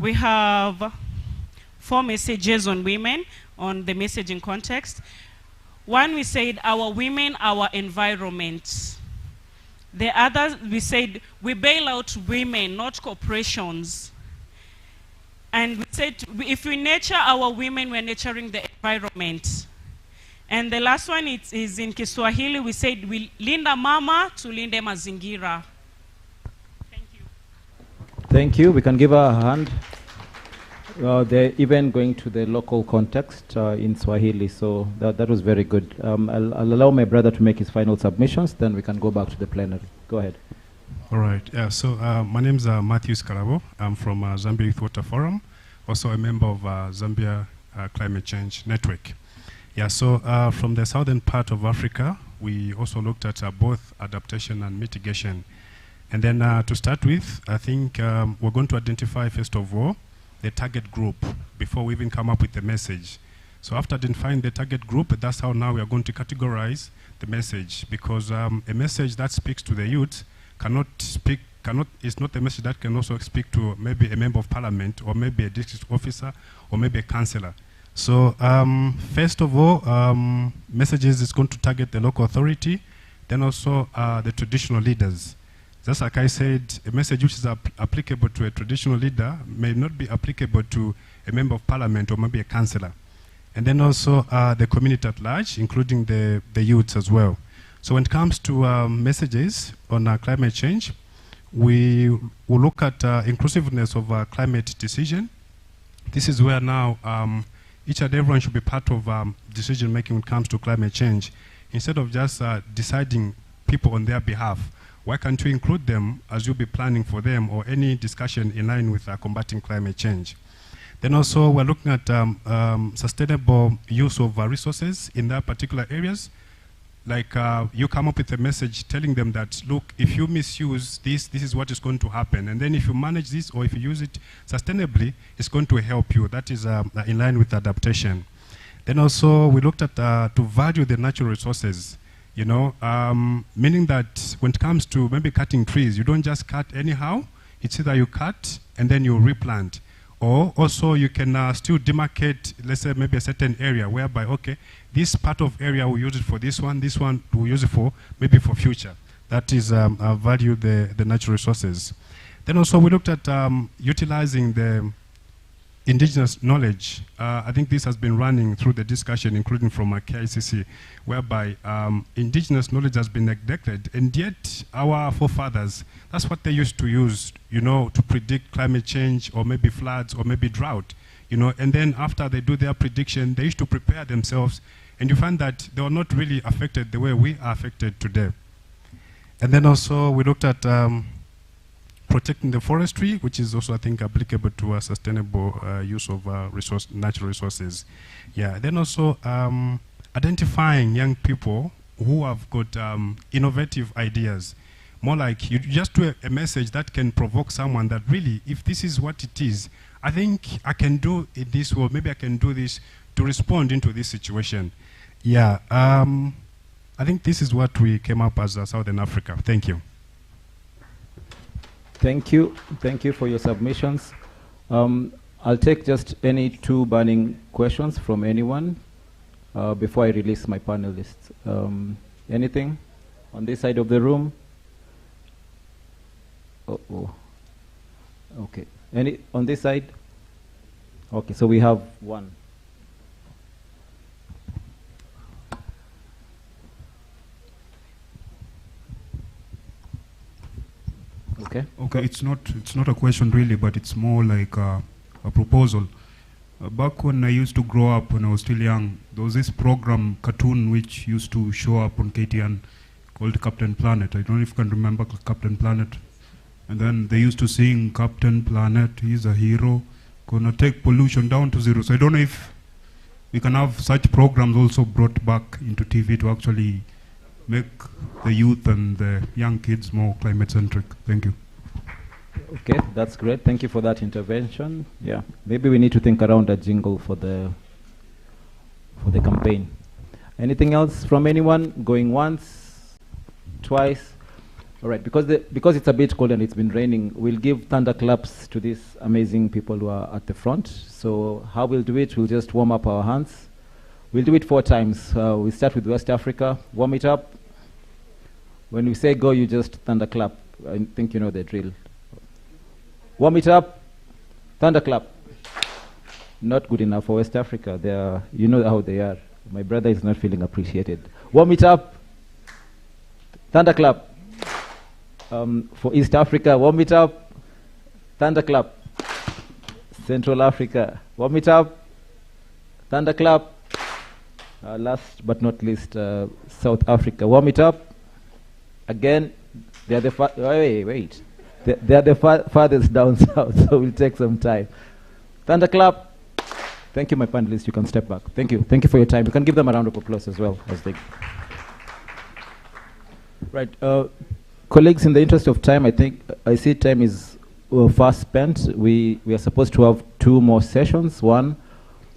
we have 4 messages on women on the messaging context. One, we said our women, our environment. The other, we said we bail out women, not corporations. And we said if we nurture our women, we're nurturing the environment. And the last one is in Kiswahili, we said we linda mama tulinde mazingira. Thank you. Thank you. We can give her a hand. They're even going to the local context in Swahili, so that was very good. I'll allow my brother to make his final submissions, then we can go back to the plenary. Go ahead. All right. Yeah. So my name is Matthew Scarabo. I'm from Zambia Youth Water Forum, also a member of Zambia Climate Change Network. Yeah. So from the southern part of Africa, we also looked at both adaptation and mitigation. And then to start with, I think we're going to identify first of all the target group before we even come up with the message. So after identifying the target group, that's how now we are going to categorize the message, because a message that speaks to the youth is not a message that can also speak to maybe a member of parliament or maybe a district officer or maybe a councillor. So first of all, messages is going to target the local authority, then also the traditional leaders. Just like I said, a message which is applicable to a traditional leader may not be applicable to a member of parliament or maybe a councillor. And then also the community at large, including the youths as well. So when it comes to messages on climate change, we will look at inclusiveness of climate decision. This is where now each and everyone should be part of decision making when it comes to climate change. Instead of just deciding people on their behalf, why can't you include them as you'll be planning for them or any discussion in line with combating climate change? Then also we're looking at sustainable use of resources in their particular areas. Like you come up with a message telling them that, look, if you misuse this is what is going to happen. And then if you manage this or if you use it sustainably, it's going to help you. That is in line with adaptation. Then also we looked at to value the natural resources. You know, meaning that when it comes to maybe cutting trees, you don't just cut anyhow. It's either you cut and then you replant. Or also you can still demarcate, let's say maybe a certain area whereby, okay, this part of area we'll use it for this one we'll use it for maybe for future. That is value the natural resources. Then also we looked at utilizing the indigenous knowledge. I think this has been running through the discussion, including from KICC, whereby indigenous knowledge has been neglected, and yet our forefathers, that's what they used to use, you know, to predict climate change or maybe floods or maybe drought, you know, and then after they do their prediction, they used to prepare themselves, and you find that they were not really affected the way we are affected today. And then also we looked at protecting the forestry, which is also, I think, applicable to a sustainable use of natural resources. Yeah. Then also identifying young people who have got innovative ideas. More like you just do a message that can provoke someone that really, if this is what it is, I think I can do it this way, maybe I can do this to respond into this situation. Yeah. I think this is what we came up as Southern Africa. Thank you. Thank you. Thank you for your submissions. I'll take just any 2 burning questions from anyone before I release my panelists. Anything on this side of the room? Okay. Any on this side? Okay, so we have 1. Okay. Okay, it's not a question really, but it's more like a proposal. Back when I used to grow up, when I was still young, there was this program, cartoon, which used to show up on KTN called Captain Planet. I don't know if you can remember Captain Planet. And then they used to sing, Captain Planet, he's a hero, gonna take pollution down to 0. So I don't know if we can have such programs also brought back into TV to actually make the youth and the young kids more climate-centric. Thank you. Okay, that's great. Thank you for that intervention. Yeah, maybe we need to think around a jingle for the campaign. Anything else from anyone? Going once, twice. All right, because it's a bit cold and it's been raining, we'll give thunderclaps to these amazing people who are at the front. So how we'll do it, we'll just warm up our hands. We'll do it 4 times. We start with West Africa, warm it up. When we say go, you just thunderclap. I think you know the drill. Warm it up, thunderclap. Not good enough for West Africa. You know how they are. My brother is not feeling appreciated. Warm it up, thunderclap. For East Africa, warm it up, thunderclap. Central Africa, warm it up, thunderclap. Last but not least, South Africa, warm it up. Again, they are the wait. They are the farthest down south, so we'll take some time. Thunderclap. Thank you, my panelists. You can step back. Thank you. Thank you for your time. You can give them a round of applause as well as they. Right. Colleagues, in the interest of time, I see time is fast spent. We are supposed to have 2 more sessions, one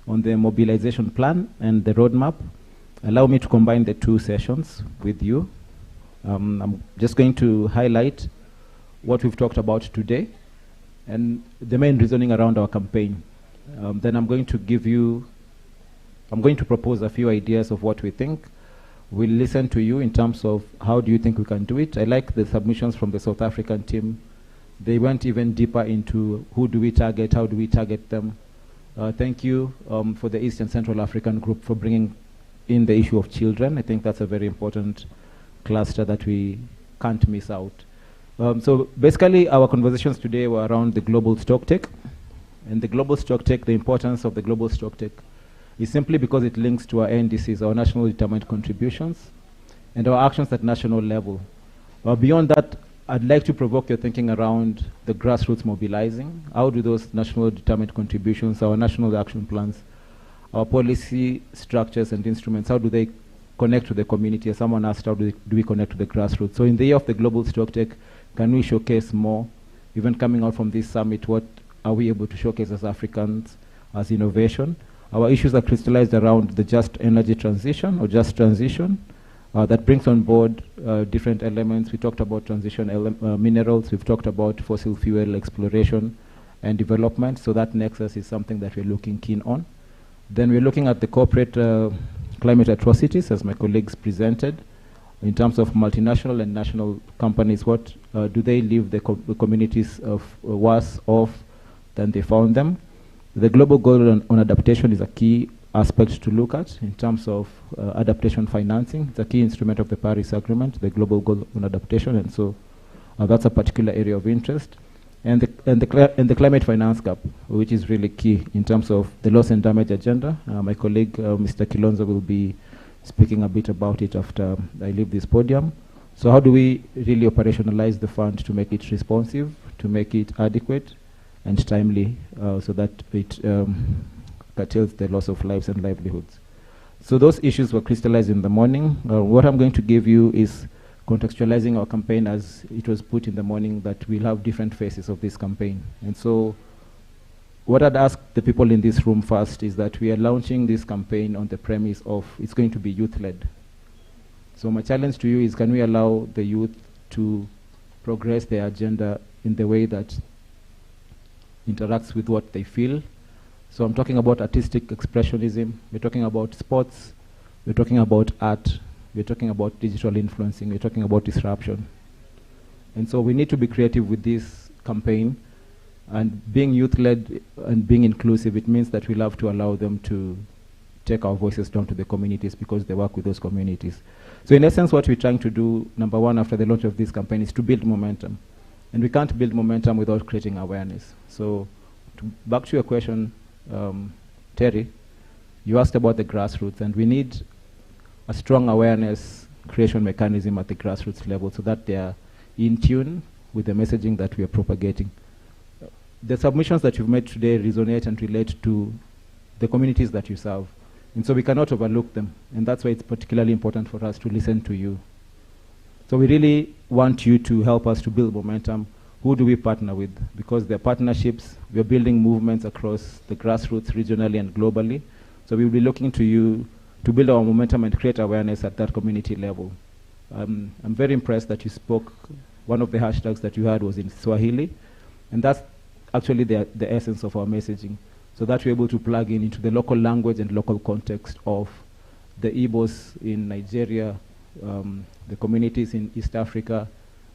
on the mobilization plan and the roadmap. Allow me to combine the 2 sessions with you. I'm just going to highlight what we've talked about today and the main reasoning around our campaign. Then I'm going to propose a few ideas of what we think. We'll listen to you in terms of how do you think we can do it. I like the submissions from the South African team. They went even deeper into who do we target, how do we target them. Thank you for the East and Central African group for bringing in the issue of children. I think that's a very important cluster that we can't miss out. So basically our conversations today were around the global stocktake. And the global stocktake, the importance of the global stocktake is simply because it links to our NDCs, our national determined contributions, and our actions at national level. Beyond that, I'd like to provoke your thinking around the grassroots mobilizing. How do those national determined contributions, our national action plans, our policy structures and instruments, how do they connect to the community? As someone asked, how do we connect to the grassroots? So in the year of the global stocktake, can we showcase more? Even coming out from this summit, what are we able to showcase as Africans as innovation? Our issues are crystallized around the just energy transition or just transition that brings on board different elements. We talked about transition minerals. We've talked about fossil fuel exploration and development. So that nexus is something that we're looking keen on. Then we're looking at the corporate climate atrocities, as my colleagues presented, in terms of multinational and national companies. What do they leave the communities of worse off than they found them? The global goal on adaptation is a key aspect to look at in terms of adaptation financing. It's a key instrument of the Paris Agreement, the global goal on adaptation, and so that's a particular area of interest. And the climate finance gap, which is really key in terms of the loss and damage agenda. My colleague, Mr. Kilonzo, will be speaking a bit about it after I leave this podium. So how do we really operationalize the fund to make it responsive, to make it adequate and timely, so that it curtails the loss of lives and livelihoods? So those issues were crystallized in the morning. What I'm going to give you is contextualizing our campaign as it was put in the morning, that we'll have different phases of this campaign. And so what I'd ask the people in this room first is that we are launching this campaign on the premise of it's going to be youth-led. So my challenge to you is, can we allow the youth to progress their agenda in the way that interacts with what they feel? So I'm talking about artistic expressionism, we're talking about sports, we're talking about art, we're talking about digital influencing, we're talking about disruption. And so we need to be creative with this campaign. And being youth-led and being inclusive, it means that we'll have to allow them to take our voices down to the communities because they work with those communities. So in essence, what we're trying to do, number one, after the launch of this campaign, is to build momentum. And we can't build momentum without creating awareness. So back to your question, Terry, you asked about the grassroots, and we need a strong awareness creation mechanism at the grassroots level so that they are in tune with the messaging that we are propagating. The submissions that you've made today resonate and relate to the communities that you serve. And so we cannot overlook them. And that's why it's particularly important for us to listen to you. So we really want you to help us to build momentum. Who do we partner with? Because they're partnerships. We're building movements across the grassroots regionally and globally. So we'll be looking to you to build our momentum and create awareness at that community level. I'm very impressed that you spoke one of the hashtags that you had was in Swahili, and that's actually the essence of our messaging, so that we're able to plug in into the local language and local context of the Igbos in Nigeria, the communities in East Africa,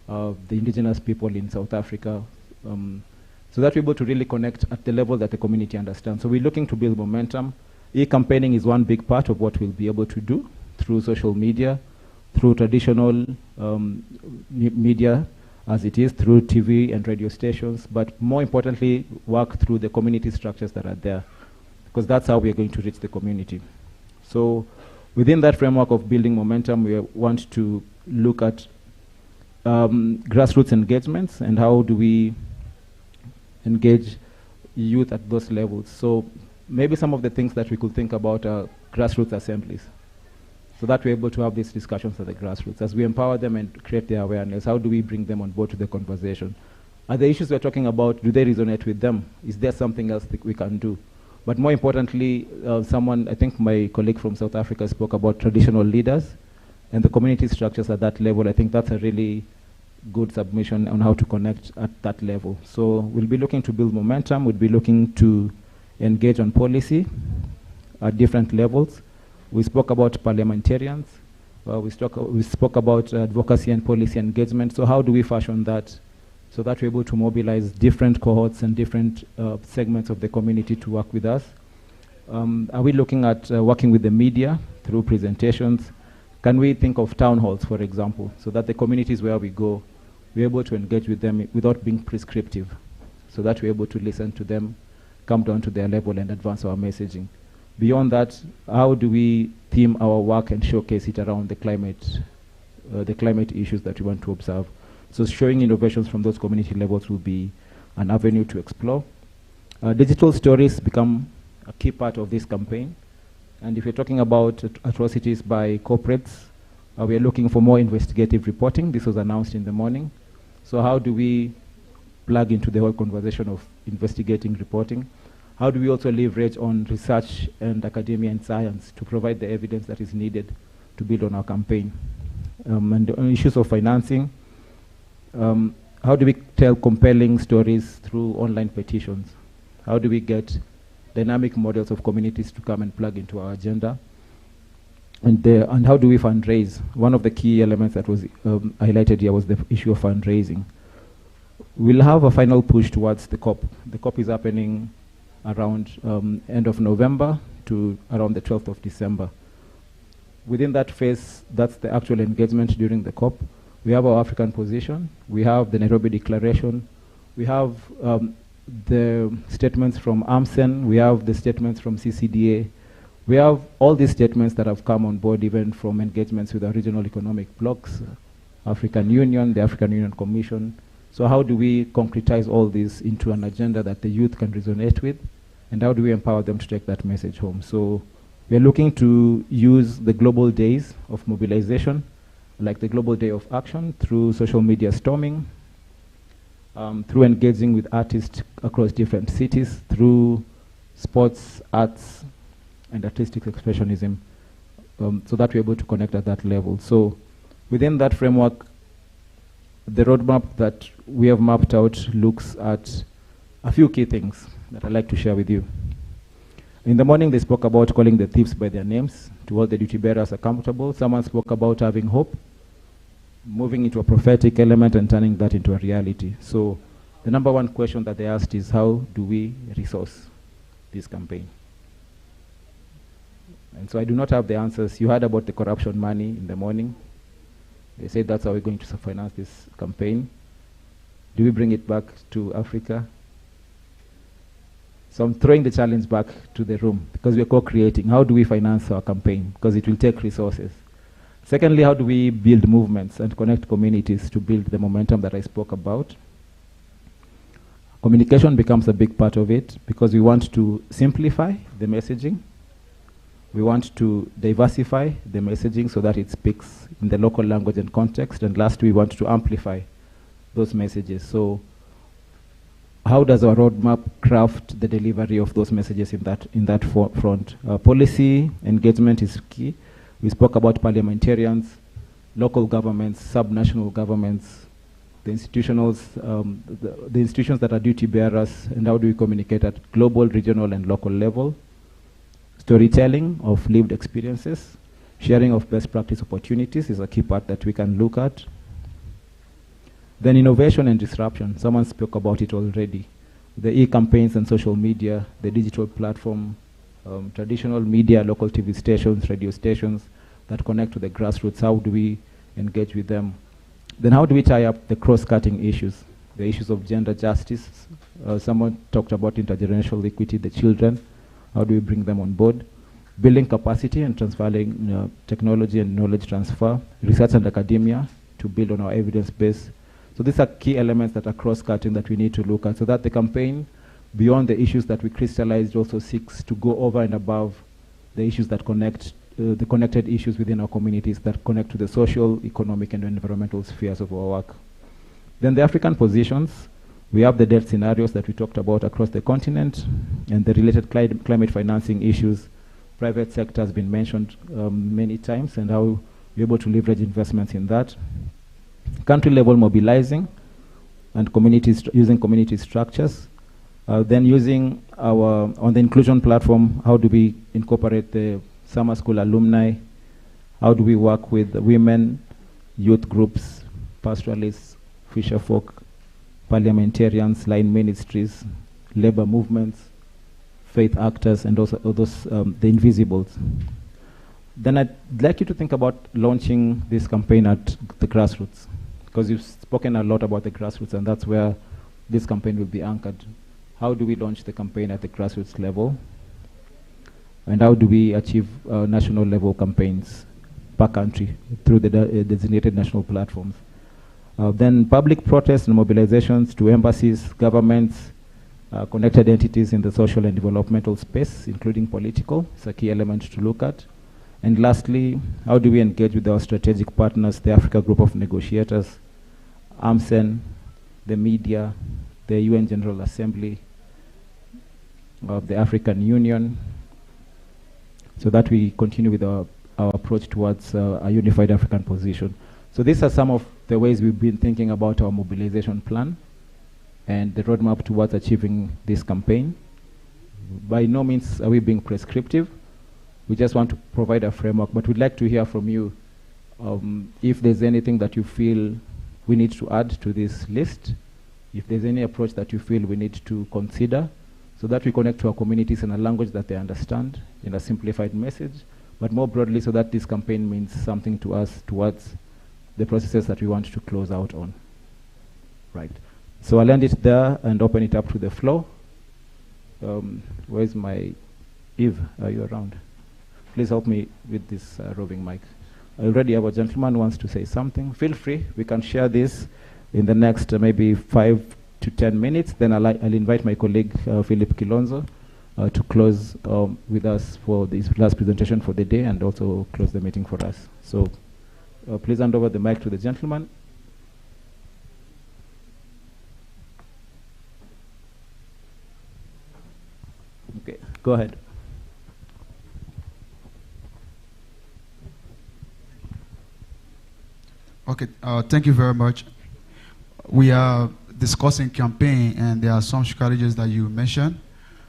the indigenous people in South Africa, so that we're able to really connect at the level that the community understands. So we're looking to build momentum. E-campaigning is one big part of what we'll be able to do through social media, through traditional media as it is, through TV and radio stations, but more importantly, work through the community structures that are there, because that's how we're going to reach the community. So within that framework of building momentum, we want to look at grassroots engagements and how do we engage youth at those levels. So maybe some of the things that we could think about are grassroots assemblies, so that we're able to have these discussions at the grassroots. As we empower them and create their awareness, how do we bring them on board to the conversation? Are the issues we're talking about, do they resonate with them? Is there something else that we can do? But more importantly, I think my colleague from South Africa spoke about traditional leaders and the community structures at that level. I think that's a really good submission on how to connect at that level. So we'll be looking to build momentum, we'll be looking to engage on policy at different levels. We spoke about parliamentarians, we spoke about advocacy and policy engagement. So how do we fashion that so that we're able to mobilize different cohorts and different segments of the community to work with us? Are we looking at working with the media through presentations? Can we think of town halls, for example, so that the communities where we go, we're able to engage with them without being prescriptive, so that we're able to listen to them, come down to their level and advance our messaging. Beyond that, how do we theme our work and showcase it around the climate issues that we want to observe? So showing innovations from those community levels will be an avenue to explore. Digital stories become a key part of this campaign. And if you're talking about atrocities by corporates, we are looking for more investigative reporting. This was announced in the morning. So how do we plug into the whole conversation of investigating reporting? How do we also leverage on research and academia and science to provide the evidence that is needed to build on our campaign? And on issues of financing, how do we tell compelling stories through online petitions? How do we get dynamic models of communities to come and plug into our agenda? And how do we fundraise? One of the key elements that was highlighted here was the issue of fundraising. We'll have a final push towards the COP. The COP is happening around end of November to around the 12th of December. Within that phase, that's the actual engagement during the COP. We have our African position, we have the Nairobi Declaration, we have the statements from AMSEN, we have the statements from CCDA, we have all these statements that have come on board even from engagements with our regional economic blocs, African Union, the African Union Commission. So how do we concretize all this into an agenda that the youth can resonate with? And how do we empower them to take that message home? So we're looking to use the global days of mobilization, like the Global Day of Action, through social media storming, through engaging with artists across different cities, through sports, arts, and artistic expressionism, so that we're able to connect at that level. So within that framework, the roadmap that we have mapped out looks at a few key things that I'd like to share with you. In the morning, they spoke about calling the thieves by their names, to hold the duty bearers accountable. Someone spoke about having hope, moving into a prophetic element and turning that into a reality. So the number one question that they asked is, how do we resource this campaign? And so I do not have the answers. You heard about the corruption money in the morning. They said that's how we're going to finance this campaign. Do we bring it back to Africa? So I'm throwing the challenge back to the room, because we're co-creating. How do we finance our campaign? Because it will take resources. Secondly, how do we build movements and connect communities to build the momentum that I spoke about? Communication becomes a big part of it, because we want to simplify the messaging. We want to diversify the messaging so that it speaks in the local language and context. And last, we want to amplify those messages. So how does our roadmap craft the delivery of those messages in that front? Policy engagement is key. We spoke about parliamentarians, local governments, subnational governments, the institutions that are duty bearers, and how do we communicate at global, regional, and local level. Storytelling of lived experiences, sharing of best practice opportunities is a key part that we can look at. Then innovation and disruption, someone spoke about it already. The e-campaigns and social media, the digital platform, traditional media, local TV stations, radio stations that connect to the grassroots, how do we engage with them? Then how do we tie up the cross-cutting issues, the issues of gender justice? Someone talked about intergenerational equity, the children, how do we bring them on board? Building capacity and transferring technology and knowledge transfer, research and academia to build on our evidence base. So these are key elements that are cross-cutting that we need to look at, so that the campaign, beyond the issues that we crystallized, also seeks to go over and above the issues that connect, the connected issues within our communities that connect to the social, economic, and environmental spheres of our work. Then the African positions, we have the debt scenarios that we talked about across the continent, and the related climate financing issues. Private sector has been mentioned many times, and how we're able to leverage investments in that. Country level mobilizing and using community structures. Then using on the inclusion platform, how do we incorporate the summer school alumni? How do we work with women, youth groups, pastoralists, fisher folk, parliamentarians, line ministries, labor movements, faith actors, and also those, the invisibles. Then I'd like you to think about launching this campaign at the grassroots, because you've spoken a lot about the grassroots, and that's where this campaign will be anchored. How do we launch the campaign at the grassroots level? And how do we achieve national level campaigns per country through the designated national platforms? Then public protests and mobilizations to embassies, governments, connected entities in the social and developmental space, including political. It's a key element to look at. And lastly, how do we engage with our strategic partners, the Africa Group of Negotiators, AMSEN, the media, the UN General Assembly, of the African Union, so that we continue with our approach towards a unified African position. So these are some of the ways we've been thinking about our mobilization plan and the roadmap towards achieving this campaign. By no means are we being prescriptive. We just want to provide a framework, but we'd like to hear from you if there's anything that you feel we need to add to this list, if there's any approach that you feel we need to consider, so that we connect to our communities in a language that they understand, in a simplified message, but more broadly so that this campaign means something to us towards the processes that we want to close out on. Right. So I'll end it there and open it up to the floor. Where's my Eve? Are you around? Please help me with this roving mic. I already have a gentleman who wants to say something. Feel free. We can share this in the next maybe 5 to 10 minutes. Then I'll invite my colleague, Philip Kilonzo, to close with us for this last presentation for the day and also close the meeting for us. So please hand over the mic to the gentleman. Okay, go ahead. Okay, thank you very much. We are discussing campaign, and there are some strategies that you mentioned,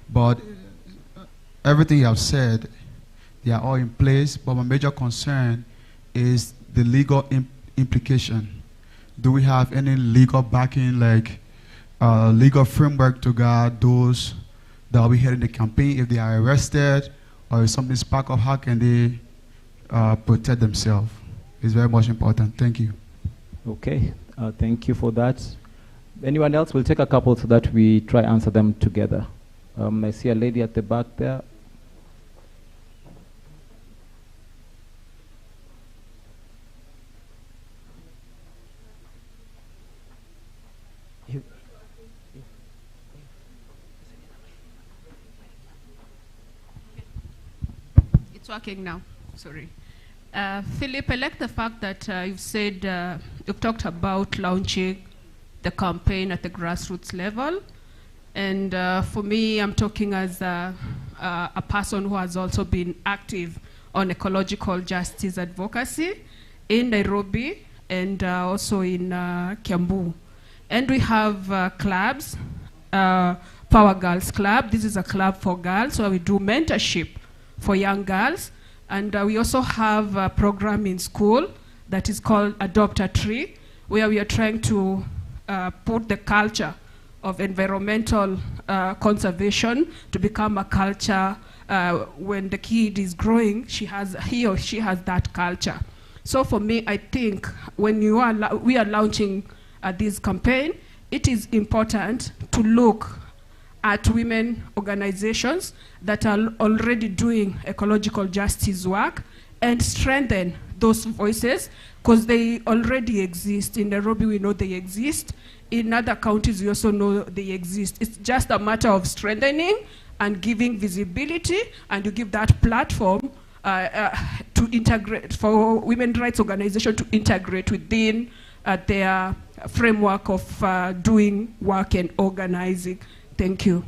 but everything you have said, they are all in place, but my major concern is the legal implication. Do we have any legal backing, like legal framework to guard those that will be heading the campaign if they are arrested, or if something spark up, how can they protect themselves? It's very much important. Thank you. Okay, thank you for that. Anyone else? We'll take a couple so that we try answer them together. I see a lady at the back there. It's working now. Sorry. Philip, I like the fact that you've said, you've talked about launching the campaign at the grassroots level. And for me, I'm talking as a person who has also been active on ecological justice advocacy in Nairobi and also in Kiambu. And we have clubs, Power Girls Club. This is a club for girls where we do mentorship for young girls. And we also have a program in school that is called Adopt a Tree, where we are trying to put the culture of environmental conservation to become a culture. When the kid is growing, he or she has that culture. So for me, I think when we are launching this campaign, it is important to look at women organizations that are already doing ecological justice work and strengthen those voices, because they already exist. In Nairobi, we know they exist. In other counties, we also know they exist. It's just a matter of strengthening and giving visibility, and you give that platform to integrate, for women rights organizations to integrate within their framework of doing work and organizing. Thank you.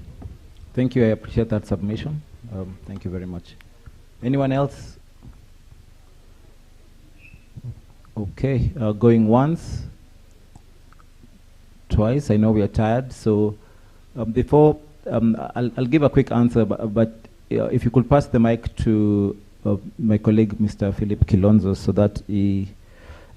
Thank you. I appreciate that submission. Thank you very much. Anyone else? Okay, going once, twice. I know we are tired, so before I'll give a quick answer, but if you could pass the mic to my colleague, Mr. Philip Kilonzo, so that he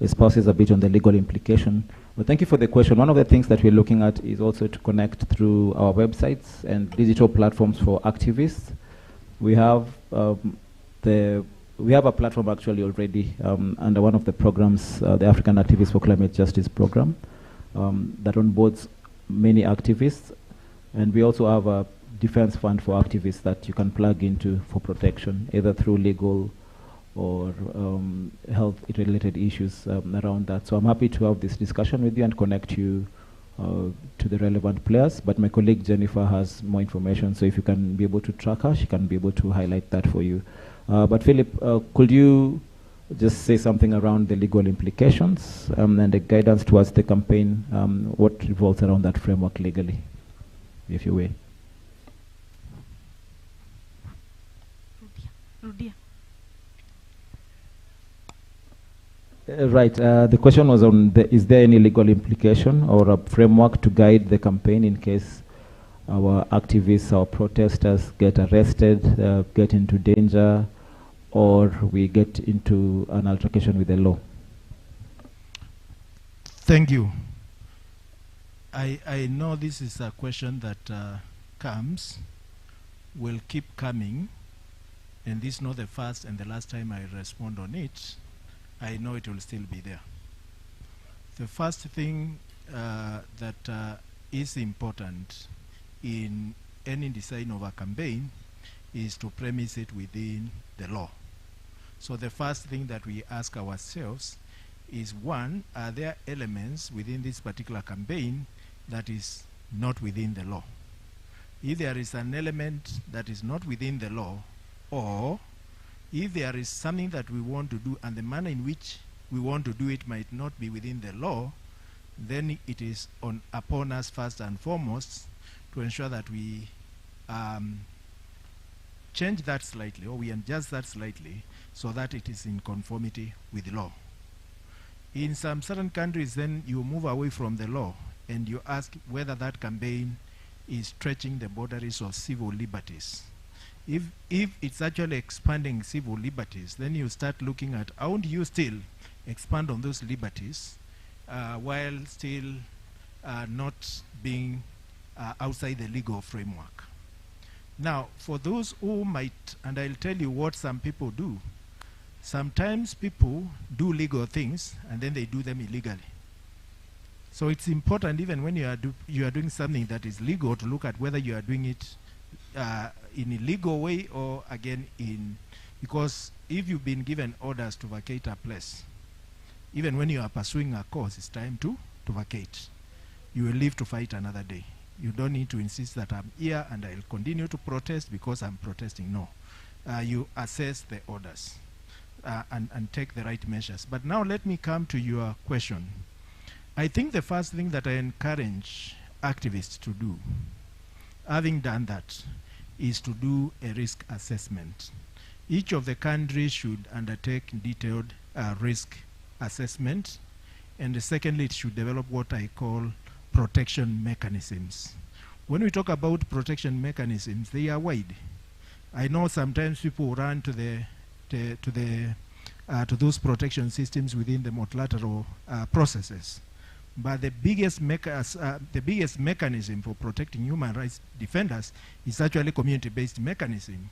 espouses a bit on the legal implication. Well, thank you for the question. One of the things that we're looking at is also to connect through our websites and digital platforms for activists. We have a platform actually already under one of the programs, the African Activists for Climate Justice program, that onboards many activists. And we also have a defense fund for activists that you can plug into for protection, either through legal or health-related issues around that. So I'm happy to have this discussion with you and connect you to the relevant players. But my colleague Jennifer has more information, so if you can be able to track her, she can be able to highlight that for you. But Philip, could you just say something around the legal implications and the guidance towards the campaign, what revolves around that framework legally, if you will? Right. The question was on is there any legal implication or a framework to guide the campaign in case our activists, our protesters get arrested, get into danger, or we get into an altercation with the law? Thank you. I know this is a question that will keep coming, and this is not the first and the last time I respond on it. I know it will still be there. The first thing that is important in any design of a campaign is to premise it within the law. So the first thing that we ask ourselves is, one, are there elements within this particular campaign that is not within the law? If there is an element that is not within the law, or if there is something that we want to do and the manner in which we want to do it might not be within the law, then it is upon us first and foremost to ensure that we change that slightly, or we adjust that slightly, so that it is in conformity with law. In some certain countries, then you move away from the law and you ask whether that campaign is stretching the boundaries of civil liberties. If it's actually expanding civil liberties, then you start looking at how do you still expand on those liberties while still not being outside the legal framework. Now, for those who might, and I'll tell you what some people do, sometimes people do legal things and then they do them illegally. So it's important, even when you are doing something that is legal, to look at whether you are doing it in a legal way or again because if you've been given orders to vacate a place, even when you are pursuing a cause, it's time to vacate. You will live to fight another day. You don't need to insist that I'm here and I'll continue to protest because I'm protesting. No. You assess the orders and take the right measures. But now let me come to your question. I think the first thing that I encourage activists to do, having done that, is to do a risk assessment. Each of the countries should undertake detailed risk assessment, and secondly, it should develop what I call protection mechanisms. When we talk about protection mechanisms, they are wide. I know sometimes people run to those protection systems within the multilateral processes. But the biggest mechanism for protecting human rights defenders is actually community-based mechanism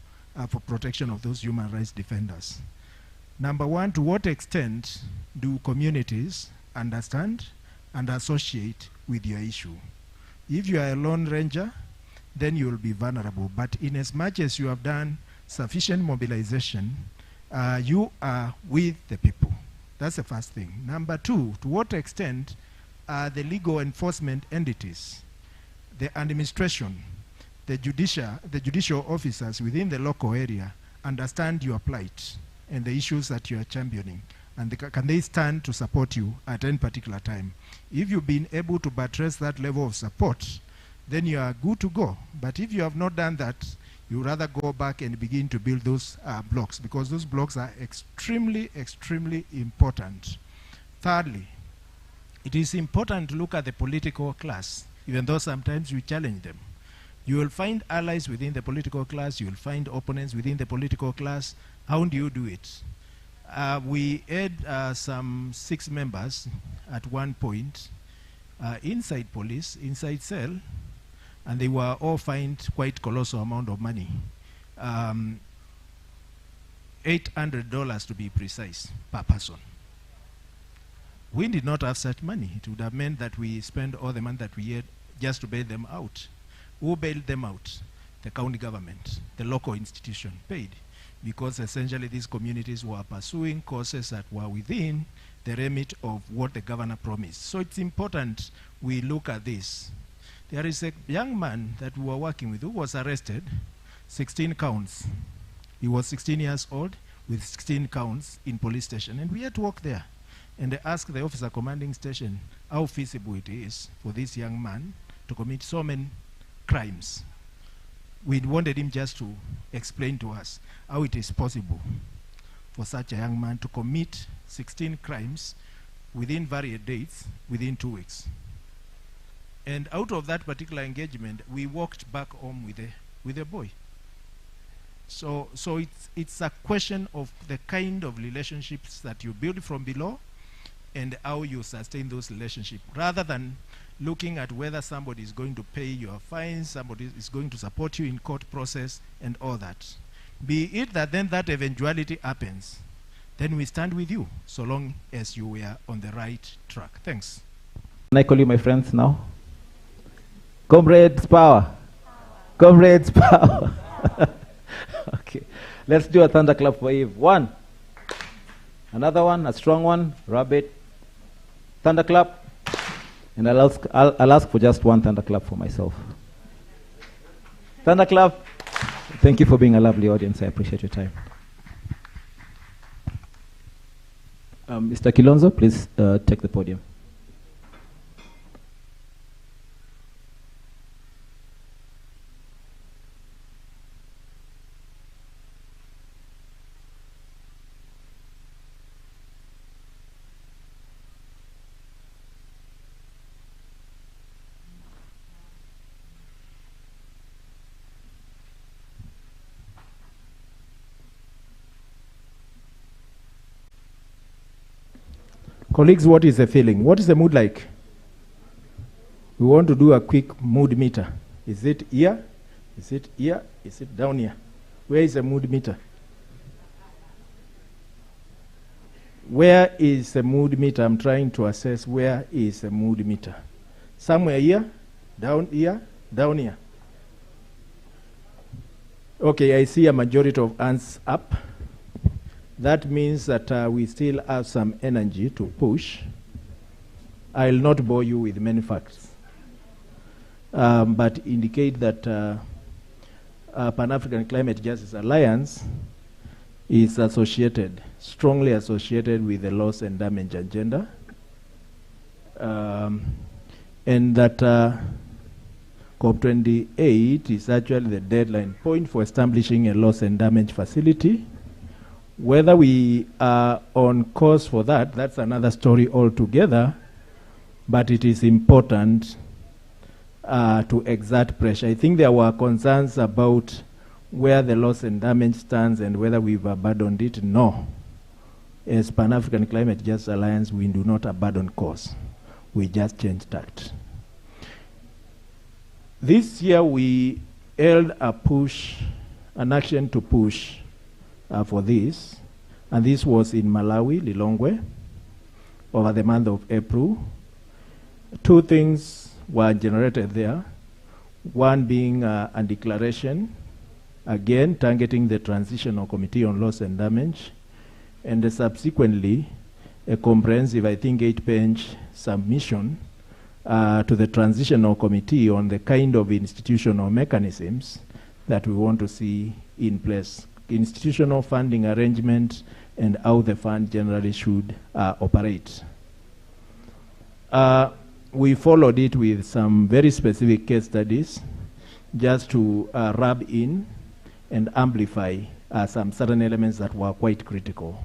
for protection of those human rights defenders. Number one, to what extent do communities understand and associate with your issue? If you are a lone ranger, then you will be vulnerable. But in as much as you have done sufficient mobilization, you are with the people. That's the first thing. Number two, to what extent are the legal enforcement entities, the administration, the judicial officers within the local area understand your plight and the issues that you are championing? And can they stand to support you at any particular time? If you've been able to buttress that level of support, then you are good to go. But if you have not done that, you rather go back and begin to build those blocks, because those blocks are extremely, extremely important. Thirdly, it is important to look at the political class, even though sometimes we challenge them. You will find allies within the political class, you will find opponents within the political class. How do you do it? We had some 6 members at one point inside police, inside cell, and they were all fined quite colossal amount of money. $800 to be precise per person. We did not have such money. It would have meant that we spent all the money that we had just to bail them out. Who bailed them out? The county government, the local institution paid, because essentially these communities were pursuing causes that were within the remit of what the governor promised. So it's important we look at this. There is a young man that we were working with who was arrested, 16 counts. He was 16 years old with 16 counts in police station, and we had to walk there and ask the officer commanding station how feasible it is for this young man to commit so many crimes. We wanted him just to explain to us how it is possible for such a young man to commit 16 crimes within various dates, within 2 weeks. And out of that particular engagement, we walked back home with a boy. So it's a question of the kind of relationships that you build from below and how you sustain those relationships, rather than looking at whether somebody is going to pay your fines, somebody is going to support you in court process and all that. Be it that then that eventuality happens, then we stand with you, so long as you were on the right track. Thanks. Can I call you my friends now? Comrades power. Comrades power. Okay. Let's do a thunderclap for Eve. 1. Another one, a strong one. Rabbit. Thunderclap. And I'll ask for just one thunderclap for myself. Thunderclap. Thank you for being a lovely audience. I appreciate your time. Mr. Kilonzo, please take the podium. Colleagues, what is the feeling? What is the mood like? We want to do a quick mood meter. Is it here? Is it here? Is it down here? Where is the mood meter? Where is the mood meter? I'm trying to assess where is the mood meter. Somewhere here, down here, down here. Okay, I see a majority of hands up. That means that we still have some energy to push. I'll not bore you with many facts, but indicate that Pan-African Climate Justice Alliance is associated, strongly associated with the loss and damage agenda, and that COP28 is actually the deadline point for establishing a loss and damage facility. Whether we are on course for that, that's another story altogether, but it is important to exert pressure. I think there were concerns about where the loss and damage stands and whether we've abandoned it. No. As Pan-African Climate Justice Alliance, we do not abandon course. We just change tact. This year we held an action to push for this, and this was in Malawi, Lilongwe, over the month of April. Two things were generated there, one being a declaration, again targeting the Transitional Committee on Loss and Damage, and subsequently a comprehensive, I think, 8-page submission to the Transitional Committee on the kind of institutional mechanisms that we want to see in place, institutional funding arrangement, and how the fund generally should operate. We followed it with some very specific case studies just to rub in and amplify some certain elements that were quite critical.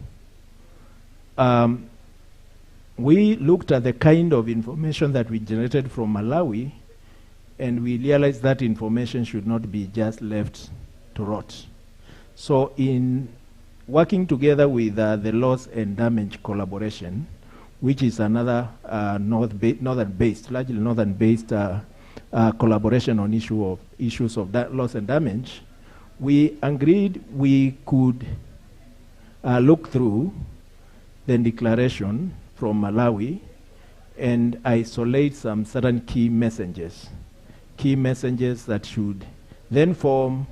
We looked at the kind of information that we generated from Malawi, and we realized that information should not be just left to rot. So in working together with the Loss and Damage Collaboration, which is another northern-based, largely northern-based collaboration on issues of loss and damage, we agreed we could look through the declaration from Malawi and isolate some certain key messages that should then form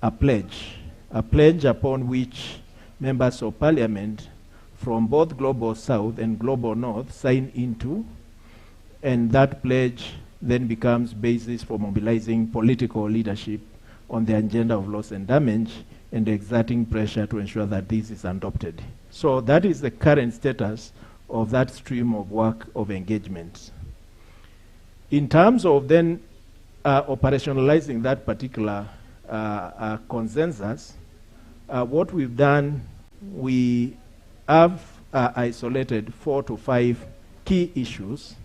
a pledge upon which members of parliament from both Global South and Global North sign into, and that pledge then becomes basis for mobilizing political leadership on the agenda of loss and damage and exerting pressure to ensure that this is adopted. So that is the current status of that stream of work of engagement. In terms of then operationalizing that particular consensus, what we've done, we have isolated 4 to 5 key issues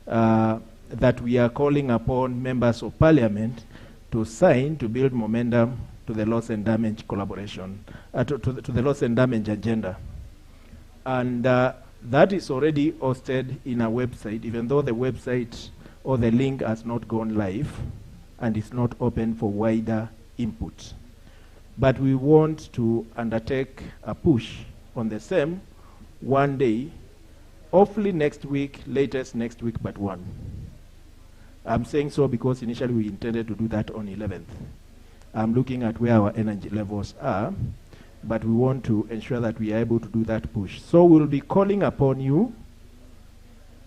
that we are calling upon members of parliament to sign to build momentum to the loss and damage collaboration, to the loss and damage agenda. And that is already hosted in our website, even though the website or the link has not gone live and is not open for wider input. But we want to undertake a push on the same one day, hopefully next week, latest next week but one. I'm saying so because initially we intended to do that on 11th. I'm looking at where our energy levels are, but we want to ensure that we are able to do that push. So we'll be calling upon you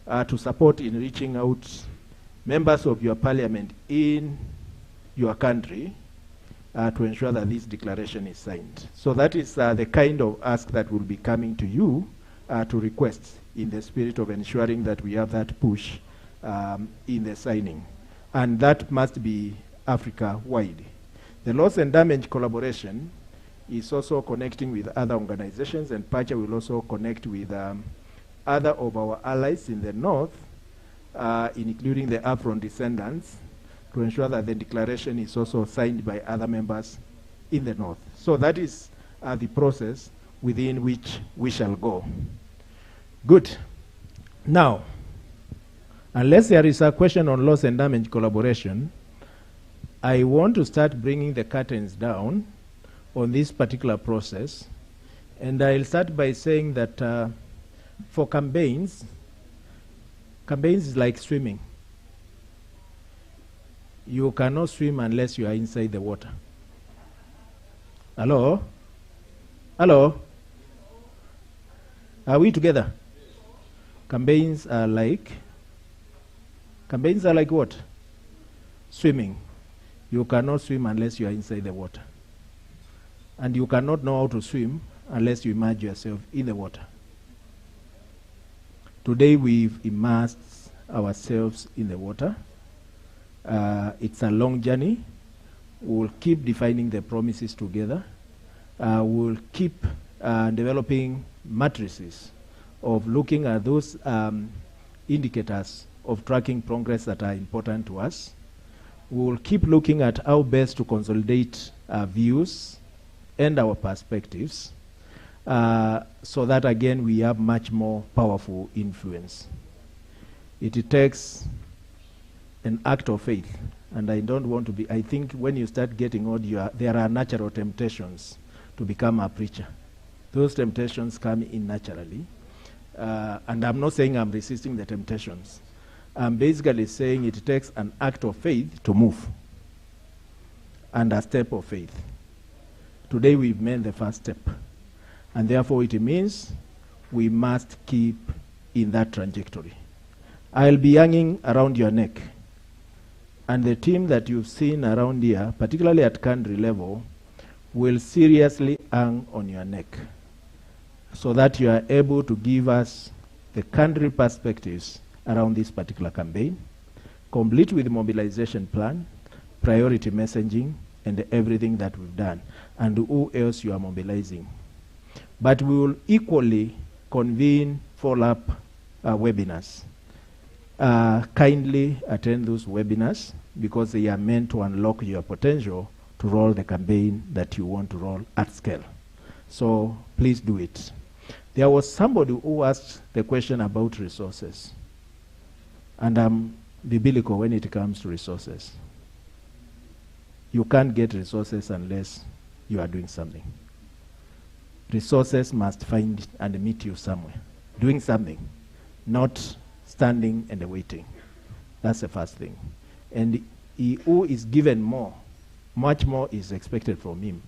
to support in reaching out members of your parliament in your country to ensure that this declaration is signed. So that is the kind of ask that will be coming to you to request in the spirit of ensuring that we have that push in the signing. And that must be Africa-wide. The loss and damage collaboration is also connecting with other organizations, and PACHA will also connect with other of our allies in the north, including the Afron descendants, to ensure that the declaration is also signed by other members in the north. So that is the process within which we shall go. Good. Now, unless there is a question on loss and damage collaboration, I want to start bringing the curtains down on this particular process. And I'll start by saying that for campaigns is like swimming. You cannot swim unless you are inside the water. Hello? Hello? Are we together? Campaigns are like what? Swimming. You cannot swim unless you are inside the water. And you cannot know how to swim unless you immerse yourself in the water. Today we've immersed ourselves in the water. It's a long journey. We'll keep defining the promises together. We'll keep developing matrices of looking at those indicators of tracking progress that are important to us. We will keep looking at how best to consolidate our views and our perspectives so that, again, we have much more powerful influence. It takes an act of faith, and I don't want to be, I think when you start getting old, there are natural temptations to become a preacher. Those temptations come in naturally. And I'm not saying I'm resisting the temptations. I'm basically saying it takes an act of faith to move, and a step of faith. Today we've made the first step, and therefore it means we must keep in that trajectory. I'll be hanging around your neck, and the team that you've seen around here, particularly at country level, will seriously hang on your neck so that you are able to give us the country perspectives around this particular campaign, complete with the mobilization plan, priority messaging, and everything that we've done, and who else you are mobilizing. But we will equally convene follow-up webinars. Kindly attend those webinars because they are meant to unlock your potential to roll the campaign that you want to roll at scale. So please do it. There was somebody who asked the question about resources. And I'm biblical when it comes to resources. You can't get resources unless you are doing something. Resources must find and meet you somewhere. Doing something, not standing and waiting. That's the first thing. And he who is given more, much more is expected from him.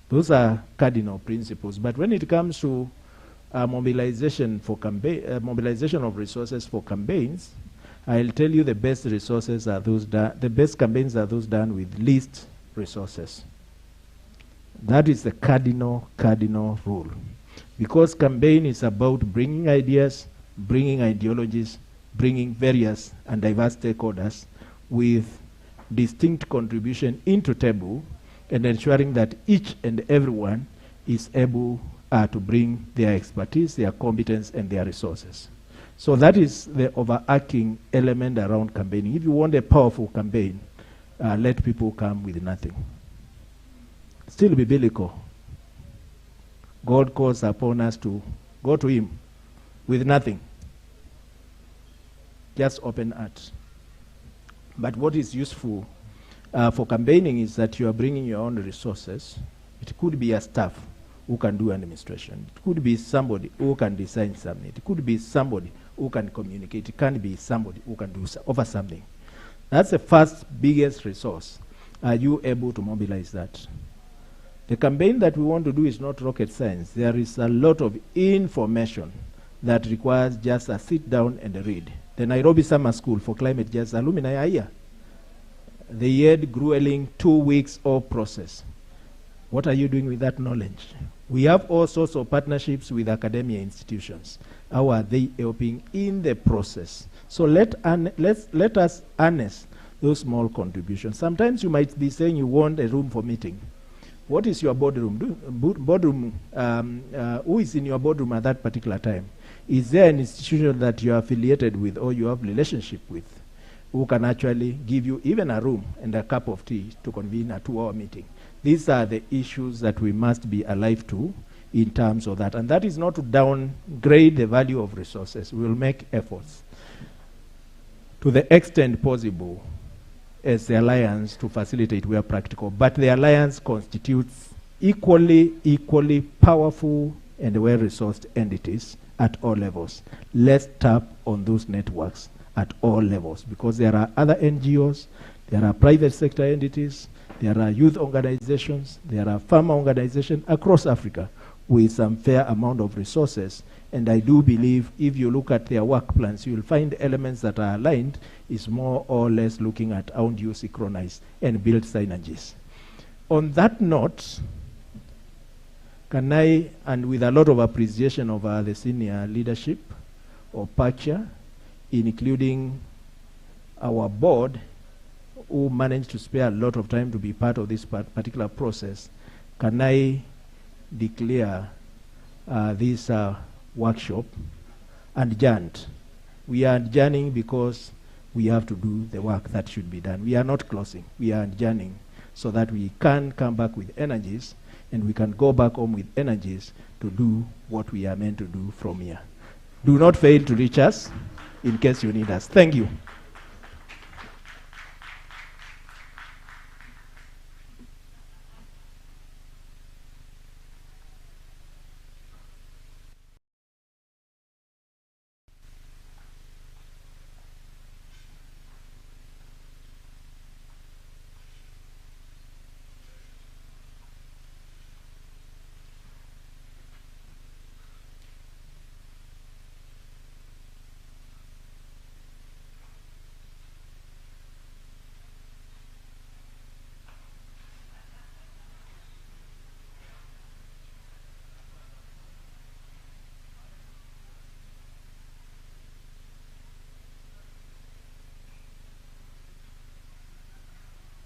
Those are cardinal principles. But when it comes to mobilization of resources for campaigns, I'll tell you the best resources are those the best campaigns are those done with least resources. That is the cardinal rule. Because campaign is about bringing ideas, bringing ideologies, bringing various and diverse stakeholders with distinct contribution into table and ensuring that each and everyone is able to bring their expertise, their competence, and their resources. So that is the overarching element around campaigning. If you want a powerful campaign, let people come with nothing. Still be biblical. God calls upon us to go to him with nothing. Just open heart. But what is useful for campaigning is that you are bringing your own resources. It could be a staff who can do administration. It could be somebody who can design something. It could be somebody who can communicate. It can be somebody who can offer something. That's the first biggest resource. Are you able to mobilize that? The campaign that we want to do is not rocket science. There is a lot of information that requires just a sit down and a read. The Nairobi Summer School for Climate Justice alumni are here. They had grueling 2 weeks of process. What are you doing with that knowledge? We have all sorts of partnerships with academia institutions. How are they helping in the process? So let us harness those small contributions. Sometimes you might be saying you want a room for meeting. What is your boardroom? Who is in your boardroom at that particular time? Is there an institution that you are affiliated with or you have relationship with who can actually give you even a room and a cup of tea to convene a 2-hour meeting? These are the issues that we must be alive to in terms of that. And that is not to downgrade the value of resources. We will make efforts to the extent possible as the alliance to facilitate where practical. But the alliance constitutes equally powerful and well-resourced entities at all levels. Let's tap on those networks at all levels because there are other NGOs, there are private sector entities, there are youth organizations, there are farmer organizations across Africa with some fair amount of resources. And I do believe if you look at their work plans, you'll find elements that are aligned is more or less looking at how do you synchronize and build synergies. On that note, can I, and with a lot of appreciation of the senior leadership of PACHA, including our board, who managed to spare a lot of time to be part of this particular process, can I declare this workshop adjourned We are adjourning because we have to do the work that should be done. We are not closing. We are adjourning so that we can come back with energies and we can go back home with energies to do what we are meant to do from here. Do not fail to reach us in case you need us. Thank you.